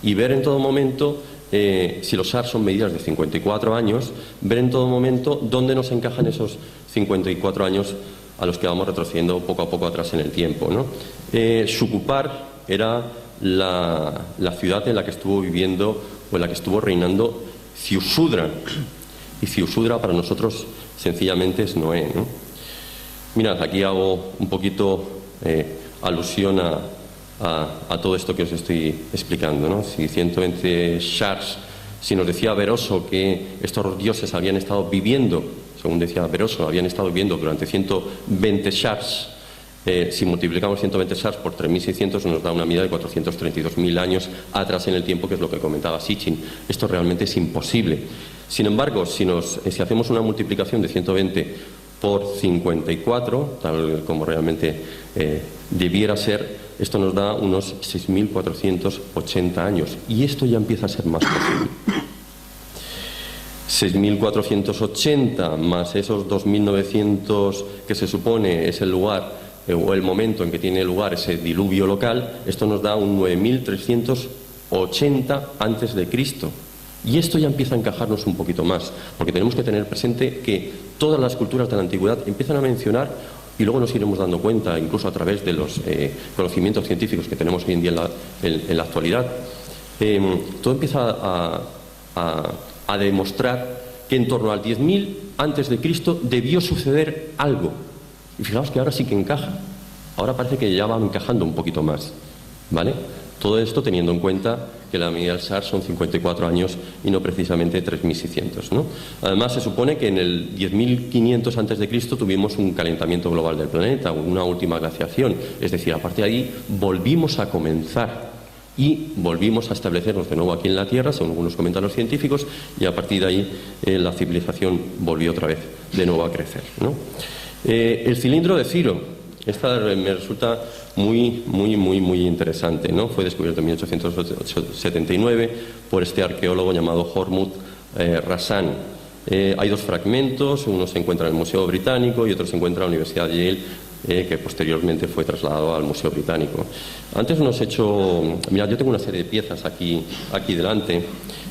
y ver en todo momento, si los SAR son medidas de 54 años, ver en todo momento dónde nos encajan esos 54 años a los que vamos retrocediendo poco a poco atrás en el tiempo, ¿no? Shukupar era la ciudad en la que estuvo viviendo o en la que estuvo reinando Ziusudra, y Ziusudra para nosotros sencillamente es Noé, ¿no? Mirad, aquí hago un poquito alusión a todo esto que os estoy explicando, ¿no? Si 120 shars, si nos decía Beroso que estos dioses habían estado viviendo, según decía Beroso, habían estado viviendo durante 120 shars, si multiplicamos 120 shars por 3.600 nos da una medida de 432.000 años atrás en el tiempo, que es lo que comentaba Sitchin. Esto realmente es imposible. Sin embargo, si hacemos una multiplicación de 120 por 54, tal como realmente debiera ser, esto nos da unos 6.480 años. Y esto ya empieza a ser más posible. 6.480 más esos 2.900 que se supone es el lugar o el momento en que tiene lugar ese diluvio local, esto nos da un 9.380 antes de Cristo. Y esto ya empieza a encajarnos un poquito más, porque tenemos que tener presente que todas las culturas de la antigüedad empiezan a mencionar, y luego nos iremos dando cuenta, incluso a través de los conocimientos científicos que tenemos hoy en día en la actualidad, todo empieza a demostrar que en torno al 10.000 antes de Cristo debió suceder algo. Y fijaos que ahora sí que encaja. Ahora parece que ya va encajando un poquito más, ¿vale? Todo esto teniendo en cuenta que la medida del SAR son 54 años y no precisamente 3.600, ¿no? Además, se supone que en el 10.500 a.C. tuvimos un calentamiento global del planeta, una última glaciación. Es decir, a partir de ahí volvimos a comenzar y volvimos a establecernos de nuevo aquí en la Tierra, según algunos comentarios científicos, y a partir de ahí la civilización volvió otra vez de nuevo a crecer, ¿no? El cilindro de Ciro, esta me resulta muy interesante, ¿no? Fue descubierto en 1879 por este arqueólogo llamado Hormuth Rasan. Hay dos fragmentos, uno se encuentra en el Museo Británico y otro se encuentra en la Universidad de Yale, que posteriormente fue trasladado al Museo Británico. Antes nos he hecho... Mirad, yo tengo una serie de piezas aquí delante.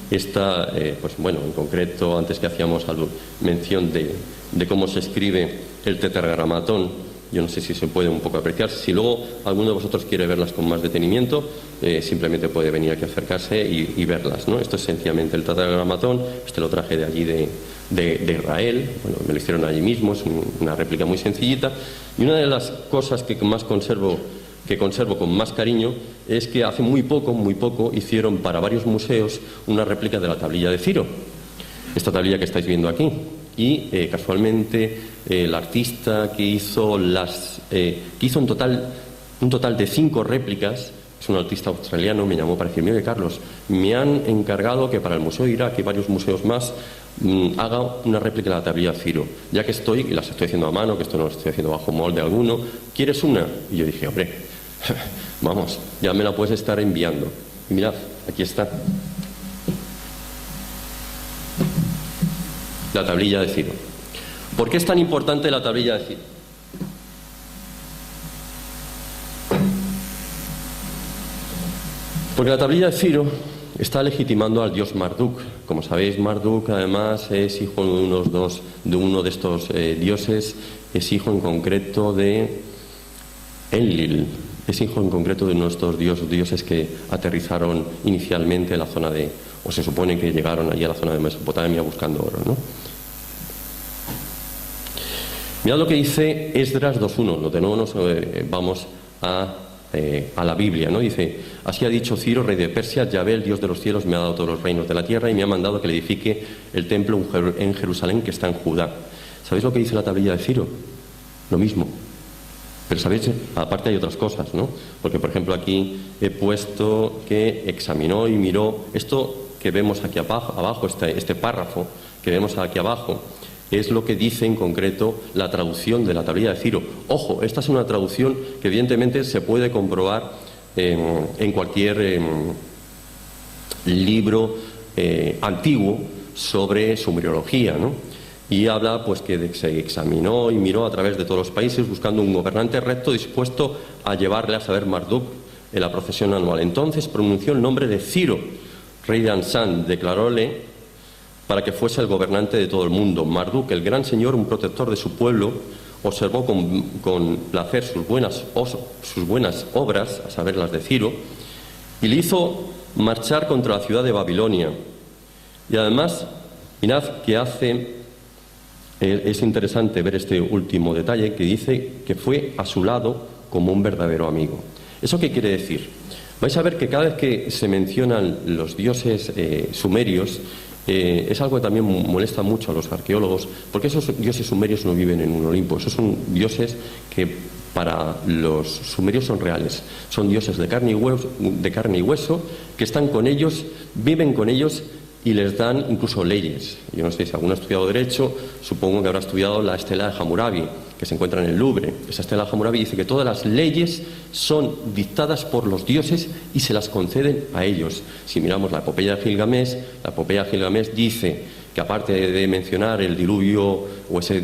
Esta, pues bueno, en concreto, antes que hacíamos mención de cómo se escribe el tetragramatón, yo no sé si se puede un poco apreciar. Si luego alguno de vosotros quiere verlas con más detenimiento, simplemente puede venir aquí a acercarse y verlas, ¿no? Esto es sencillamente el tetragramatón. Este lo traje de allí de Israel. Bueno, me lo hicieron allí mismo, es una réplica muy sencillita. Y una de las cosas que conservo con más cariño es que hace muy poco hicieron para varios museos una réplica de la tablilla de Ciro, esta tablilla que estáis viendo aquí. y casualmente el artista que hizo un total de 5 réplicas, es un artista australiano, me llamó para decirme: oye, Carlos, me han encargado que para el Museo de Irak y varios museos más haga una réplica de la tablilla de Ciro, ya que estoy, y las estoy haciendo a mano, que esto no lo estoy haciendo bajo molde alguno, ¿quieres una? Y yo dije: hombre, vamos, ya me la puedes estar enviando. Y mirad, aquí está la tablilla de Ciro. ¿Por qué es tan importante la tablilla de Ciro? Porque la tablilla de Ciro está legitimando al dios Marduk. Como sabéis, Marduk además es hijo de uno de estos dioses, es hijo en concreto de Enlil, es hijo en concreto de uno de estos dioses que aterrizaron inicialmente en la zona o se supone que llegaron allí a la zona de Mesopotamia buscando oro, ¿no? Mirad lo que dice Esdras 2.1, lo de nuevo nos vamos a la Biblia, ¿no? Dice: así ha dicho Ciro, rey de Persia, Yahvé, el Dios de los cielos, me ha dado todos los reinos de la tierra y me ha mandado que le edifique el templo en Jerusalén, que está en Judá. ¿Sabéis lo que dice la tablilla de Ciro? Lo mismo. Pero sabéis, aparte hay otras cosas, ¿no? Porque, por ejemplo, aquí he puesto que examinó y miró. Esto que vemos aquí abajo, este párrafo que vemos aquí abajo, es lo que dice en concreto la traducción de la tablilla de Ciro. Ojo, esta es una traducción que evidentemente se puede comprobar en cualquier libro antiguo sobre sumeriología, ¿no? Y habla pues que se examinó y miró a través de todos los países buscando un gobernante recto dispuesto a llevarle a saber Marduk en la procesión anual. Entonces pronunció el nombre de Ciro, rey de Ansán, declaróle para que fuese el gobernante de todo el mundo. Marduk, el gran señor, un protector de su pueblo, observó con placer sus buenas obras, a saber, las de Ciro, y le hizo marchar contra la ciudad de Babilonia. Y además, mirad que es interesante ver este último detalle, que dice que fue a su lado como un verdadero amigo. ¿Eso qué quiere decir? Vais a ver que cada vez que se mencionan los dioses sumerios, es algo que también molesta mucho a los arqueólogos, porque esos dioses sumerios no viven en un Olimpo. Esos son dioses que para los sumerios son reales, son dioses de carne y hueso, que están con ellos, viven con ellos y les dan incluso leyes. Yo no sé si alguno ha estudiado Derecho, supongo que habrá estudiado la estela de Hammurabi, que se encuentra en el Louvre. Esa estela de Hammurabi dice que todas las leyes son dictadas por los dioses y se las conceden a ellos. Si miramos la epopeya de Gilgamesh dice que, aparte de mencionar el diluvio, o ese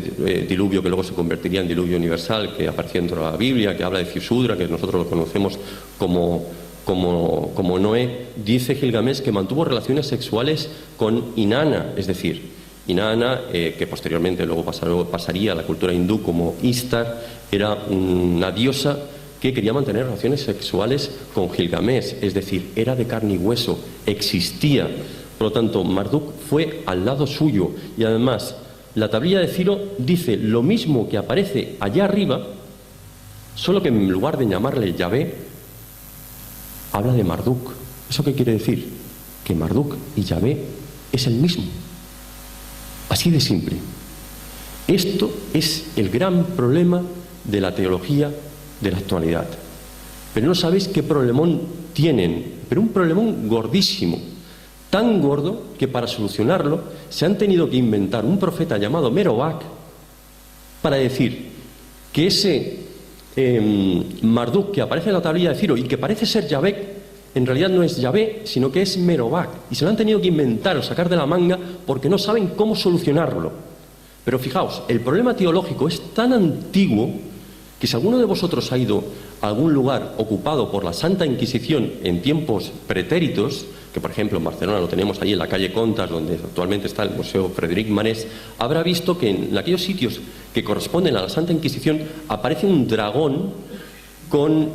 diluvio que luego se convertiría en diluvio universal, que aparecía dentro de la Biblia, que habla de Cisudra, que nosotros lo conocemos como Noé, dice Gilgamesh que mantuvo relaciones sexuales con Inanna, es decir, Inanna, que posteriormente luego pasaría a la cultura hindú como Ishtar, era una diosa que quería mantener relaciones sexuales con Gilgamesh, es decir, era de carne y hueso, existía. Por lo tanto, Marduk fue al lado suyo, y además la tablilla de Ciro dice lo mismo que aparece allá arriba, solo que en lugar de llamarle Yahvé, habla de Marduk. ¿Eso qué quiere decir? Que Marduk y Yahvé es el mismo. Así de simple. Esto es el gran problema de la teología de la actualidad. Pero no sabéis qué problemón tienen, pero un problemón gordísimo, tan gordo que para solucionarlo se han tenido que inventar un profeta llamado Merodach para decir que ese Marduk que aparece en la tablilla de Ciro y que parece ser Yahvé, en realidad no es Yahvé, sino que es Merodach, y se lo han tenido que inventar o sacar de la manga porque no saben cómo solucionarlo. Pero fijaos, el problema teológico es tan antiguo que si alguno de vosotros ha ido a algún lugar ocupado por la Santa Inquisición en tiempos pretéritos, que por ejemplo en Barcelona lo tenemos allí en la calle Contas, donde actualmente está el Museo Frederic Marès, habrá visto que en aquellos sitios que corresponden a la Santa Inquisición aparece un dragón con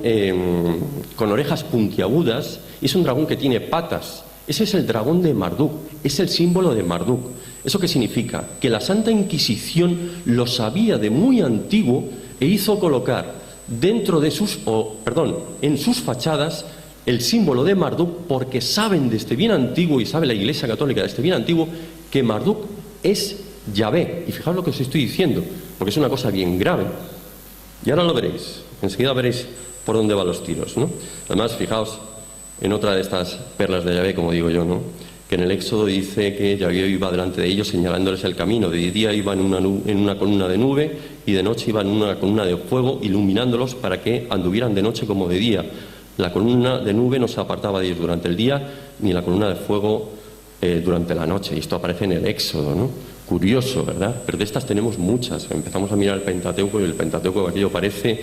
orejas puntiagudas, y es un dragón que tiene patas. Ese es el dragón de Marduk, es el símbolo de Marduk. ¿Eso qué significa? Que la Santa Inquisición lo sabía de muy antiguo e hizo colocar en sus fachadas el símbolo de Marduk, porque saben desde bien antiguo, y sabe la Iglesia Católica desde bien antiguo, que Marduk es Yahvé. Y fijaos lo que os estoy diciendo, porque es una cosa bien grave. Y ahora lo veréis, enseguida veréis por dónde van los tiros, ¿no? Además, fijaos en otra de estas perlas de Yahvé, como digo yo, ¿no? Que en el Éxodo dice que Yahvé iba delante de ellos señalándoles el camino. De día iba en una columna de nube y de noche iba en una columna de fuego iluminándolos para que anduvieran de noche como de día. La columna de nube no se apartaba de ellos durante el día, ni la columna de fuego durante la noche. Y esto aparece en el Éxodo, ¿no? Curioso, ¿verdad? Pero de estas tenemos muchas. Empezamos a mirar el Pentateuco y el Pentateuco aquello parece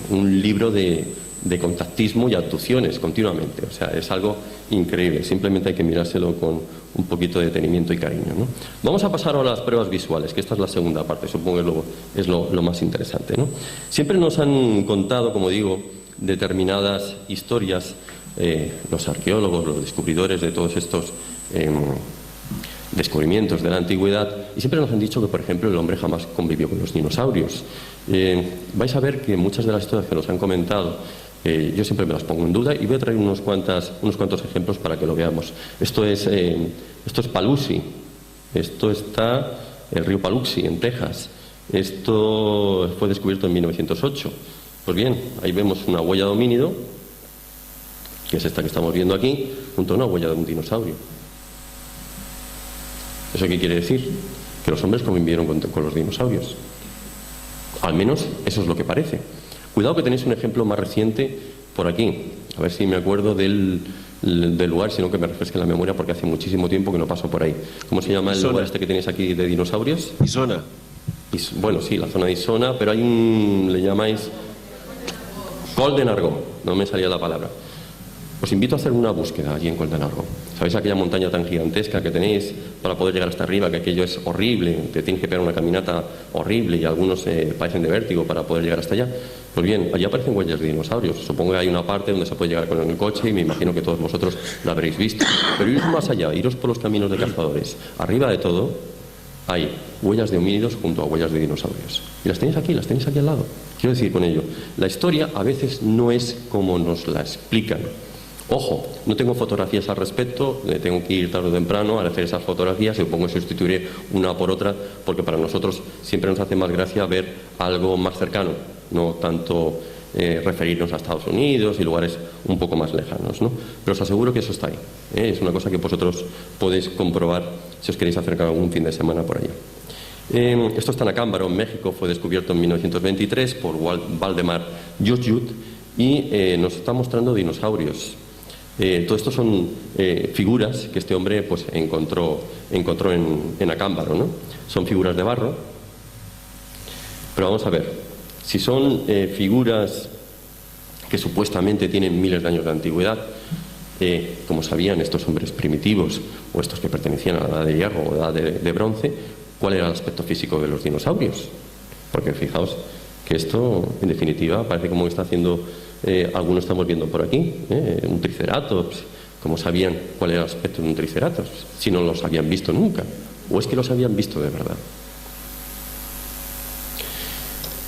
un libro de contactismo y abducciones continuamente. O sea, es algo increíble. Simplemente hay que mirárselo con un poquito de detenimiento y cariño, ¿no? Vamos a pasar ahora a las pruebas visuales, que esta es la segunda parte, supongo que es lo más interesante, ¿no? Siempre nos han contado, como digo, determinadas historias, los arqueólogos, los descubridores de todos estos descubrimientos de la antigüedad, y siempre nos han dicho que, por ejemplo, el hombre jamás convivió con los dinosaurios. Vais a ver que muchas de las historias que nos han comentado, yo siempre me las pongo en duda, y voy a traer unos cuantos ejemplos para que lo veamos. Esto es Paluxy. Esto está el río Paluxy, en Texas. Esto fue descubierto en 1908. Pues bien, ahí vemos una huella de homínido, que es esta que estamos viendo aquí, junto a una huella de un dinosaurio. ¿Eso qué quiere decir? Que los hombres convivieron con los dinosaurios. Al menos eso es lo que parece. Cuidado que tenéis un ejemplo más reciente por aquí. A ver si me acuerdo del lugar, sino que me refresque la memoria, porque hace muchísimo tiempo que no paso por ahí. ¿Cómo se llama el lugar este que tenéis aquí de dinosaurios? Isona. Bueno, sí, la zona de Isona, pero hay un... le llamáis... Col de Nargó, no me salía la palabra. Os invito a hacer una búsqueda allí en Col de Nargó. ¿Sabéis aquella montaña tan gigantesca que tenéis para poder llegar hasta arriba? Que aquello es horrible, te tienes que pegar una caminata horrible y algunos padecen de vértigo para poder llegar hasta allá. Pues bien, allí aparecen huellas de dinosaurios. Supongo que hay una parte donde se puede llegar con el coche y me imagino que todos vosotros la habréis visto. Pero iros más allá, iros por los caminos de cazadores. Arriba de todo hay huellas de homínidos junto a huellas de dinosaurios. Y las tenéis aquí al lado. Quiero decir con ello, la historia a veces no es como nos la explican. Ojo, no tengo fotografías al respecto, tengo que ir tarde o temprano a hacer esas fotografías y supongo que sustituiré una por otra, porque para nosotros siempre nos hace más gracia ver algo más cercano, no tanto referirnos a Estados Unidos y lugares un poco más lejanos, ¿no? Pero os aseguro que eso está ahí, ¿eh? Es una cosa que vosotros podéis comprobar si os queréis acercar algún fin de semana por allá. Esto está en Acámbaro, en México, fue descubierto en 1923 por Valdemar Jurjut y nos está mostrando dinosaurios. Todo esto son figuras que este hombre pues encontró en Acámbaro, ¿no? Son figuras de barro, pero vamos a ver, si son figuras que supuestamente tienen miles de años de antigüedad, como sabían estos hombres primitivos o estos que pertenecían a la edad de hierro o edad de bronce, ¿cuál era el aspecto físico de los dinosaurios? Porque fijaos que esto, en definitiva, parece como está haciendo... algunos estamos viendo por aquí, un triceratops. ¿Cómo sabían cuál era el aspecto de un triceratops? Si no los habían visto nunca. ¿O es que los habían visto de verdad?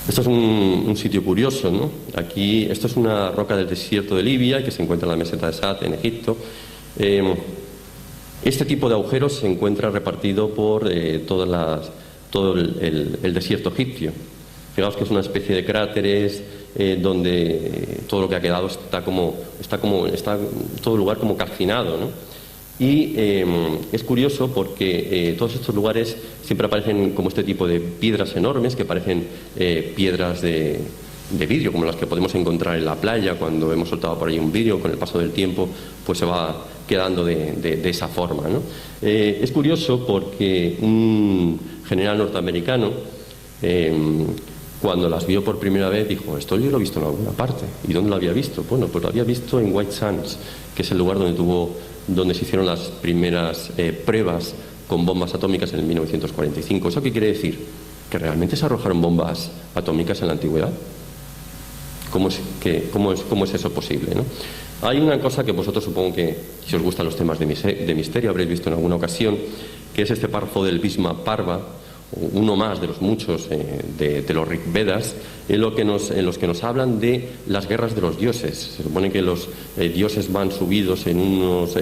Esto es un sitio curioso, ¿no? Aquí, esto es una roca del desierto de Libia que se encuentra en la meseta de Saad, en Egipto. Este tipo de agujeros se encuentra repartido por todo el desierto egipcio. Fijaos que es una especie de cráteres donde todo lo que ha quedado está todo el lugar como calcinado, ¿no? Y es curioso porque todos estos lugares siempre aparecen como este tipo de piedras enormes que parecen piedras de vidrio, como las que podemos encontrar en la playa cuando hemos soltado por ahí un vidrio. Con el paso del tiempo pues se va quedando de esa forma, ¿no? Es curioso porque un general norteamericano cuando las vio por primera vez dijo, esto yo lo he visto en alguna parte. ¿Y dónde lo había visto? Bueno, pues lo había visto en White Sands, que es el lugar donde se hicieron las primeras pruebas con bombas atómicas en el 1945. ¿Eso qué quiere decir? ¿Que realmente se arrojaron bombas atómicas en la antigüedad? ¿Cómo es eso posible, ¿no? Hay una cosa que vosotros supongo que, si os gustan los temas de misterio, habréis visto en alguna ocasión, que es este párrafo del Bhisma Parva, uno más de los muchos de los Rig Vedas, en los que nos hablan de las guerras de los dioses. Se supone que los dioses van subidos en unos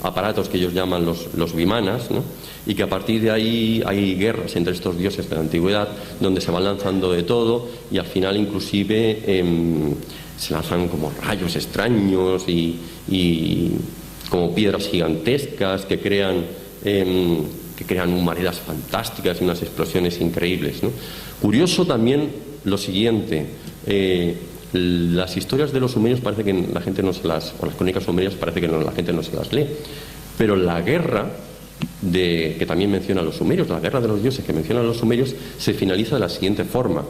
aparatos que ellos llaman los vimanas, ¿no? Y que a partir de ahí hay guerras entre estos dioses de la antigüedad, donde se van lanzando de todo y al final inclusive se lanzan como rayos extraños y como piedras gigantescas que crean humaredas fantásticas y unas explosiones increíbles, ¿no? Curioso también lo siguiente, las historias de los sumerios parece que la gente no se las, o las crónicas sumerias parece que la gente no se las lee, pero la guerra que también menciona los sumerios, la guerra de los dioses que mencionan los sumerios, se finaliza de la siguiente forma: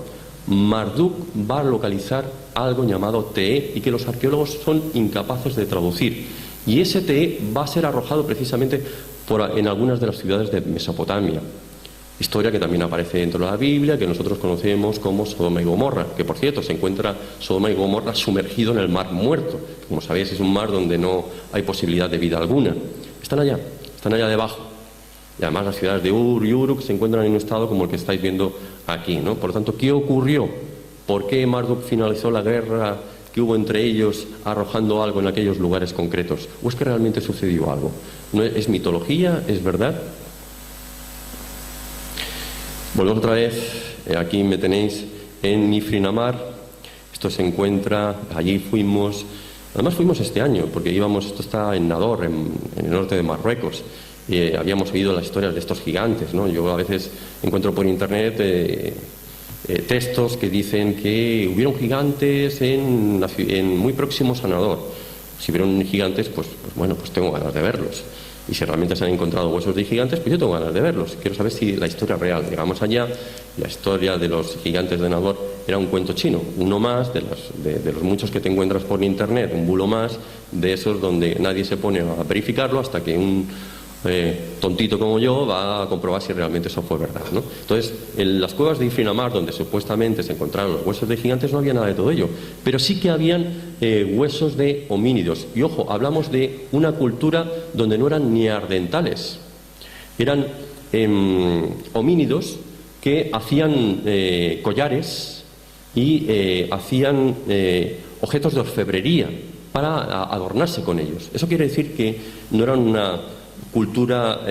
Marduk va a localizar algo llamado Te y que los arqueólogos son incapaces de traducir, y ese Te va a ser arrojado precisamente en algunas de las ciudades de Mesopotamia, historia que también aparece dentro de la Biblia, que nosotros conocemos como Sodoma y Gomorra, que por cierto se encuentra Sodoma y Gomorra sumergido en el Mar Muerto. Como sabéis, es un mar donde no hay posibilidad de vida alguna. Están allá debajo. Y además las ciudades de Ur y Uruk se encuentran en un estado como el que estáis viendo aquí, ¿no? Por lo tanto, ¿qué ocurrió? ¿Por qué Marduk finalizó la guerra que hubo entre ellos arrojando algo en aquellos lugares concretos? ¿O es que realmente sucedió algo? ¿No es mitología? ¿Es verdad? Volvemos otra vez. Aquí me tenéis en Nifrinamar. Esto se encuentra, allí fuimos. Además fuimos este año, porque esto está en Nador, en el norte de Marruecos. Habíamos oído las historias de estos gigantes, ¿no? Yo a veces encuentro por internet textos que dicen que hubieron gigantes muy próximos a Nador. Si hubieron gigantes, pues bueno, pues tengo ganas de verlos. Y si realmente se han encontrado huesos de gigantes, pues yo tengo ganas de verlos. Quiero saber si la historia es real. Llegamos allá, la historia de los gigantes de Nador era un cuento chino, uno más de los muchos que te encuentras por internet, un bulo más de esos donde nadie se pone a verificarlo hasta que un tontito como yo va a comprobar si realmente eso fue verdad, ¿no? Entonces, en las cuevas de Ifrinamar, donde supuestamente se encontraron los huesos de gigantes, no había nada de todo ello, pero sí que habían huesos de homínidos. Y ojo, hablamos de una cultura donde no eran neandertales, eran homínidos que hacían collares y hacían objetos de orfebrería para adornarse con ellos. Eso quiere decir que no eran una cultura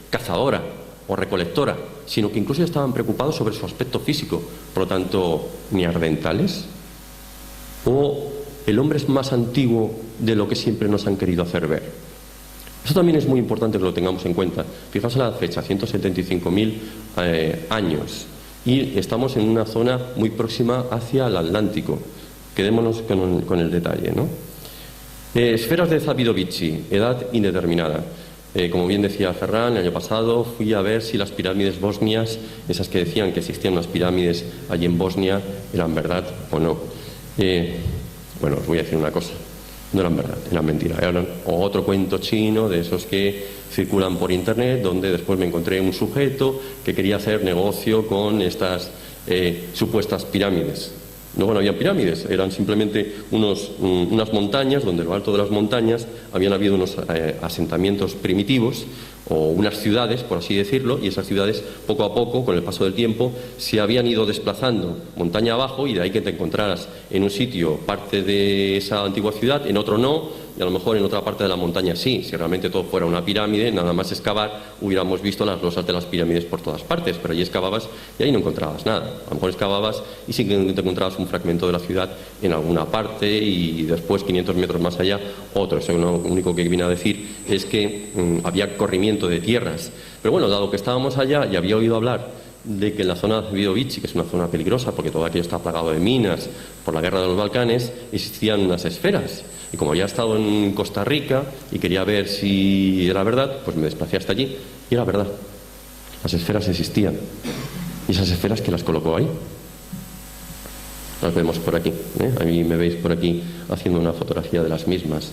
cazadora o recolectora, sino que incluso estaban preocupados sobre su aspecto físico. Por lo tanto, neandertales, o el hombre es más antiguo de lo que siempre nos han querido hacer ver. Eso también es muy importante que lo tengamos en cuenta. Fijaos en la fecha, 175.000 años, y estamos en una zona muy próxima hacia el Atlántico. Quedémonos con el detalle, ¿no? Esferas de Zabidovici, edad indeterminada. Como bien decía Ferran, el año pasado fui a ver si las pirámides bosnias, esas que decían que existían unas pirámides allí en Bosnia, eran verdad o no. Bueno, os voy a decir una cosa. No eran verdad, eran mentira. Eran otro cuento chino de esos que circulan por internet, donde después me encontré un sujeto que quería hacer negocio con estas supuestas pirámides. No había pirámides, eran simplemente unas montañas donde en lo alto de las montañas habían habido unos asentamientos primitivos o unas ciudades, por así decirlo, y esas ciudades poco a poco, con el paso del tiempo, se habían ido desplazando montaña abajo, y de ahí que te encontraras en un sitio parte de esa antigua ciudad, en otro no, y a lo mejor en otra parte de la montaña sí. Si realmente todo fuera una pirámide, nada más excavar, hubiéramos visto las losas de las pirámides por todas partes, pero allí excavabas y ahí no encontrabas nada. A lo mejor excavabas y sí que te encontrabas un fragmento de la ciudad en alguna parte, y después 500 metros más allá otro. Eso lo único que viene a decir es que había corrimiento de tierras. Pero bueno, dado que estábamos allá y había oído hablar de que en la zona de Zabidovici, que es una zona peligrosa porque todo aquello está plagado de minas por la guerra de los Balcanes, existían unas esferas. Y como había estado en Costa Rica y quería ver si era verdad, pues me desplacé hasta allí y era verdad. Las esferas existían. ¿Y esas esferas que las colocó ahí? Las vemos por aquí, ¿eh? A mí me veis por aquí haciendo una fotografía de las mismas.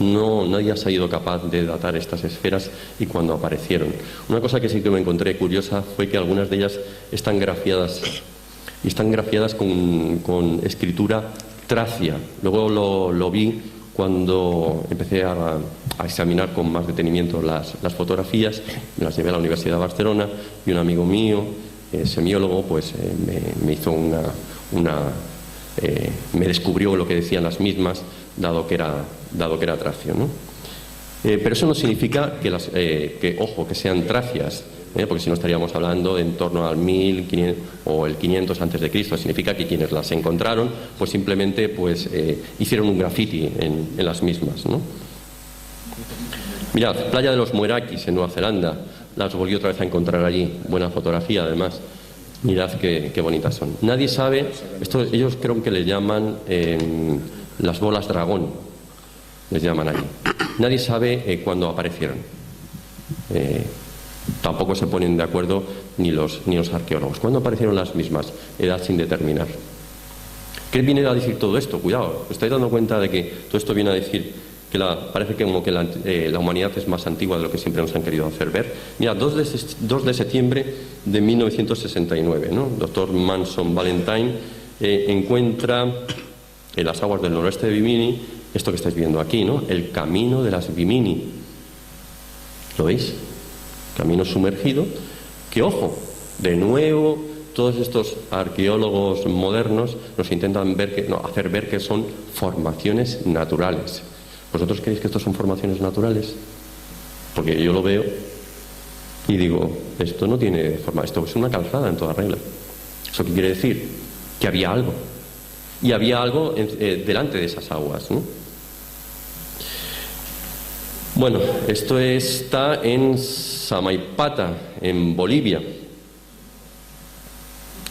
Nadie ha sido capaz de datar estas esferas y cuando aparecieron. Una cosa que sí que me encontré curiosa fue que algunas de ellas están grafiadas, y están grafiadas con escritura tracia. Luego lo vi cuando empecé a a examinar con más detenimiento las fotografías, me las llevé a la Universidad de Barcelona y un amigo mío, semiólogo, pues me hizo me descubrió lo que decían las mismas, dado que era tracio, ¿no? Pero eso no significa que sean tracias, porque si no estaríamos hablando de en torno al 1500 o el 500 antes de Cristo. Significa que quienes las encontraron pues simplemente hicieron un graffiti en las mismas, ¿no? Mirad, Playa de los Muerakis en Nueva Zelanda, las volví otra vez a encontrar allí, buena fotografía además. Mirad qué bonitas son. Nadie sabe, ellos creo que les llaman las bolas dragón, les llaman allí. Nadie sabe cuándo aparecieron. Tampoco se ponen de acuerdo ni los arqueólogos. ¿Cuándo aparecieron las mismas? Edad sin determinar. ¿Qué viene a decir todo esto? Cuidado, ¿os estáis dando cuenta de que todo esto viene a decir que parece que como que la humanidad es más antigua de lo que siempre nos han querido hacer ver? Mira, 2 de septiembre de 1969, ¿no? El doctor Manson Valentine encuentra en las aguas del noroeste de Bimini esto que estáis viendo aquí, ¿no? El camino de las Bimini. ¿Lo veis? Camino sumergido, que ojo, de nuevo todos estos arqueólogos modernos nos intentan hacer ver que son formaciones naturales. ¿Vosotros creéis que estos son formaciones naturales? Porque yo lo veo y digo, esto no tiene forma, esto es una calzada en toda regla. ¿Eso qué quiere decir? Que había algo. Y había algo delante de esas aguas, ¿no? Bueno, esto está en Samaipata, en Bolivia,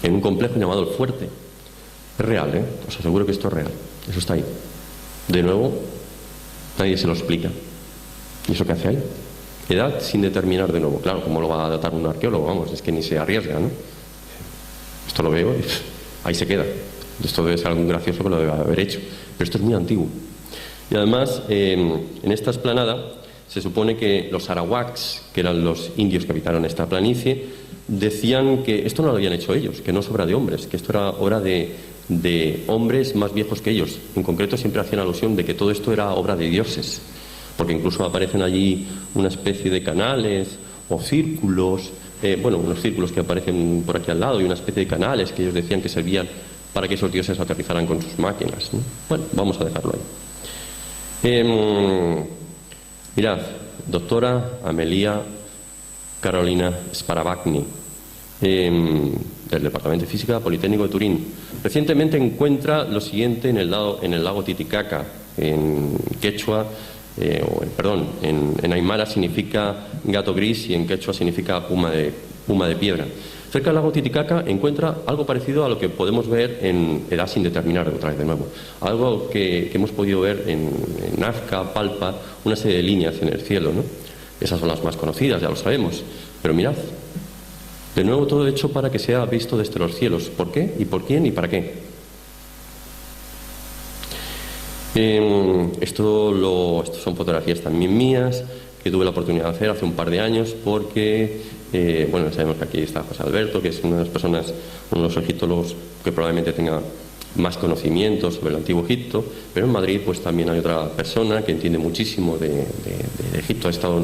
en un complejo llamado El Fuerte. Es real, ¿eh? Os aseguro que esto es real. Eso está ahí. De nuevo, nadie se lo explica. ¿Y eso qué hace ahí? Edad sin determinar de nuevo. Claro, ¿cómo lo va a datar un arqueólogo? Vamos, es que ni se arriesga, ¿no? Esto lo veo y ahí se queda. Esto debe ser algún gracioso que lo debe haber hecho. Pero esto es muy antiguo. Y además, en esta explanada se supone que los arawaks, que eran los indios que habitaron esta planicie, decían que esto no lo habían hecho ellos, que no es obra de hombres, que esto era obra de hombres más viejos que ellos. En concreto siempre hacían alusión de que todo esto era obra de dioses, porque incluso aparecen allí una especie de canales o círculos, unos círculos que aparecen por aquí al lado y una especie de canales que ellos decían que servían para que esos dioses aterrizaran con sus máquinas, ¿no? Bueno, vamos a dejarlo ahí. Mirad, doctora Amelia Carolina Sparabagni, del Departamento de Física Politécnico de Turín. Recientemente encuentra lo siguiente en el lago Titicaca, en quechua, en aymara significa gato gris y en quechua significa puma de piedra. Cerca del lago Titicaca encuentra algo parecido a lo que podemos ver en Edad sin determinar, otra vez de nuevo. Algo que hemos podido ver en Nazca, Palpa, una serie de líneas en el cielo, ¿no? Esas son las más conocidas, ya lo sabemos. Pero mirad, de nuevo todo hecho para que sea visto desde los cielos. ¿Por qué? ¿Y por quién? ¿Y para qué? Esto son fotografías también mías que tuve la oportunidad de hacer hace un par de años porque, sabemos que aquí está José Alberto, que es una de las personas, uno de los egiptólogos que probablemente tenga más conocimientos sobre el Antiguo Egipto, pero en Madrid pues también hay otra persona que entiende muchísimo de Egipto, ha estado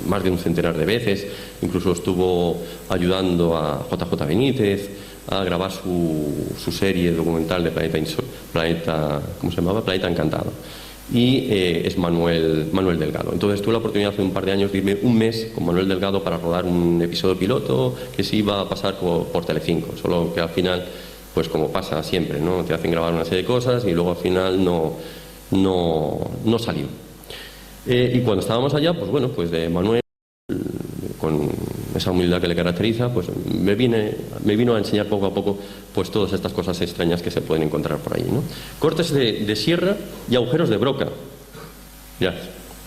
más de un centenar de veces, incluso estuvo ayudando a JJ Benítez a grabar su serie documental de Planeta Encantado. Y es Manuel Delgado. Entonces tuve la oportunidad hace un par de años de irme un mes con Manuel Delgado para rodar un episodio piloto que se iba a pasar por Telecinco, solo que al final, pues como pasa siempre, ¿no? Te hacen grabar una serie de cosas y luego al final no salió. Y cuando estábamos allá, pues de Manuel, con esa humildad que le caracteriza, pues me vino a enseñar poco a poco pues todas estas cosas extrañas que se pueden encontrar por ahí, ¿no? Cortes de sierra y agujeros de broca. Mirad,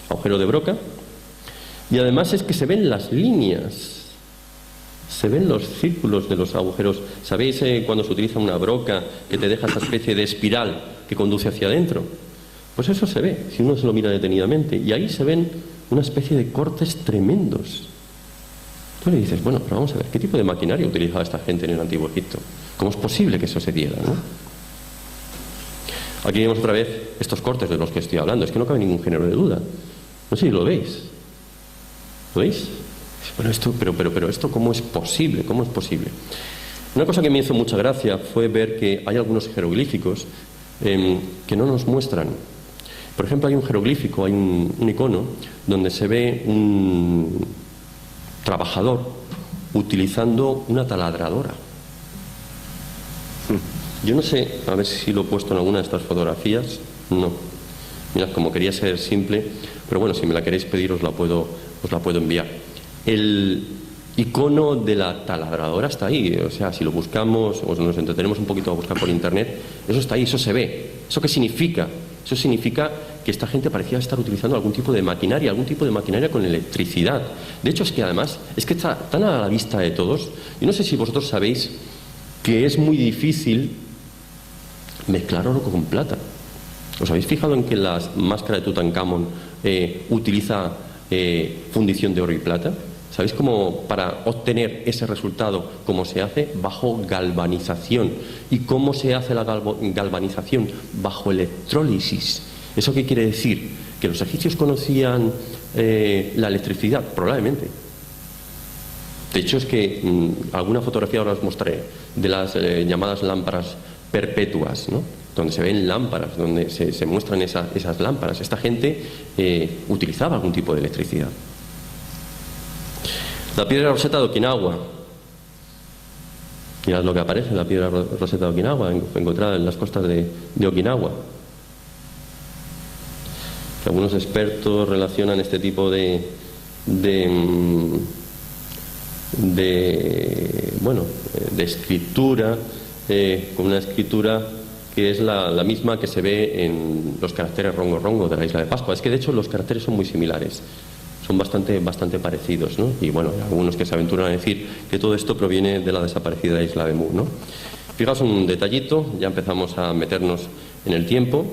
agujero de broca. Y además es que se ven las líneas, se ven los círculos de los agujeros. ¿Sabéis cuando se utiliza una broca que te deja esa especie de espiral que conduce hacia adentro? Pues eso se ve, si uno se lo mira detenidamente. Y ahí se ven una especie de cortes tremendos. Tú le dices, bueno, pero vamos a ver, ¿qué tipo de maquinaria utilizaba esta gente en el Antiguo Egipto? ¿Cómo es posible que eso se diera, no? Aquí vemos otra vez estos cortes de los que estoy hablando. Es que no cabe ningún género de duda. No sé si lo veis. ¿Lo veis? Bueno, pero esto, ¿cómo es posible? ¿Cómo es posible? Una cosa que me hizo mucha gracia fue ver que hay algunos jeroglíficos que no nos muestran. Por ejemplo, hay un jeroglífico, hay un icono donde se ve un trabajador utilizando una taladradora. Yo no sé, a ver si lo he puesto en alguna de estas fotografías. No. Mirad, como quería ser simple, pero bueno, si me la queréis pedir os la puedo enviar. El icono de la taladradora está ahí, o sea, si lo buscamos o nos entretenemos un poquito a buscar por internet, eso está ahí, eso se ve. ¿Eso qué significa? Eso significa que esta gente parecía estar utilizando algún tipo de maquinaria con electricidad. De hecho, es que además, es que está tan a la vista de todos. Yo no sé si vosotros sabéis que es muy difícil mezclar oro con plata. ¿Os habéis fijado en que la máscara de Tutankamón utiliza fundición de oro y plata? ¿Sabéis cómo para obtener ese resultado, cómo se hace? Bajo galvanización. ¿Y cómo se hace la galvanización? Bajo electrólisis. ¿Eso qué quiere decir? ¿Que los egipcios conocían la electricidad? Probablemente. De hecho, es que alguna fotografía ahora os mostraré de las llamadas lámparas perpetuas, ¿no? Donde se ven lámparas, donde se muestran esas lámparas. Esta gente utilizaba algún tipo de electricidad. La piedra Roseta de Okinawa. Mirad lo que aparece, la piedra Roseta de Okinawa, encontrada en las costas de Okinawa. Que algunos expertos relacionan este tipo de escritura con una escritura que es la misma que se ve en los caracteres rongo-rongo de la isla de Pascua. Es que de hecho los caracteres son muy similares. Son bastante parecidos, ¿no? Y bueno, hay algunos que se aventuran a decir que todo esto proviene de la desaparecida isla de Mu, ¿no? Fijaos un detallito, ya empezamos a meternos en el tiempo.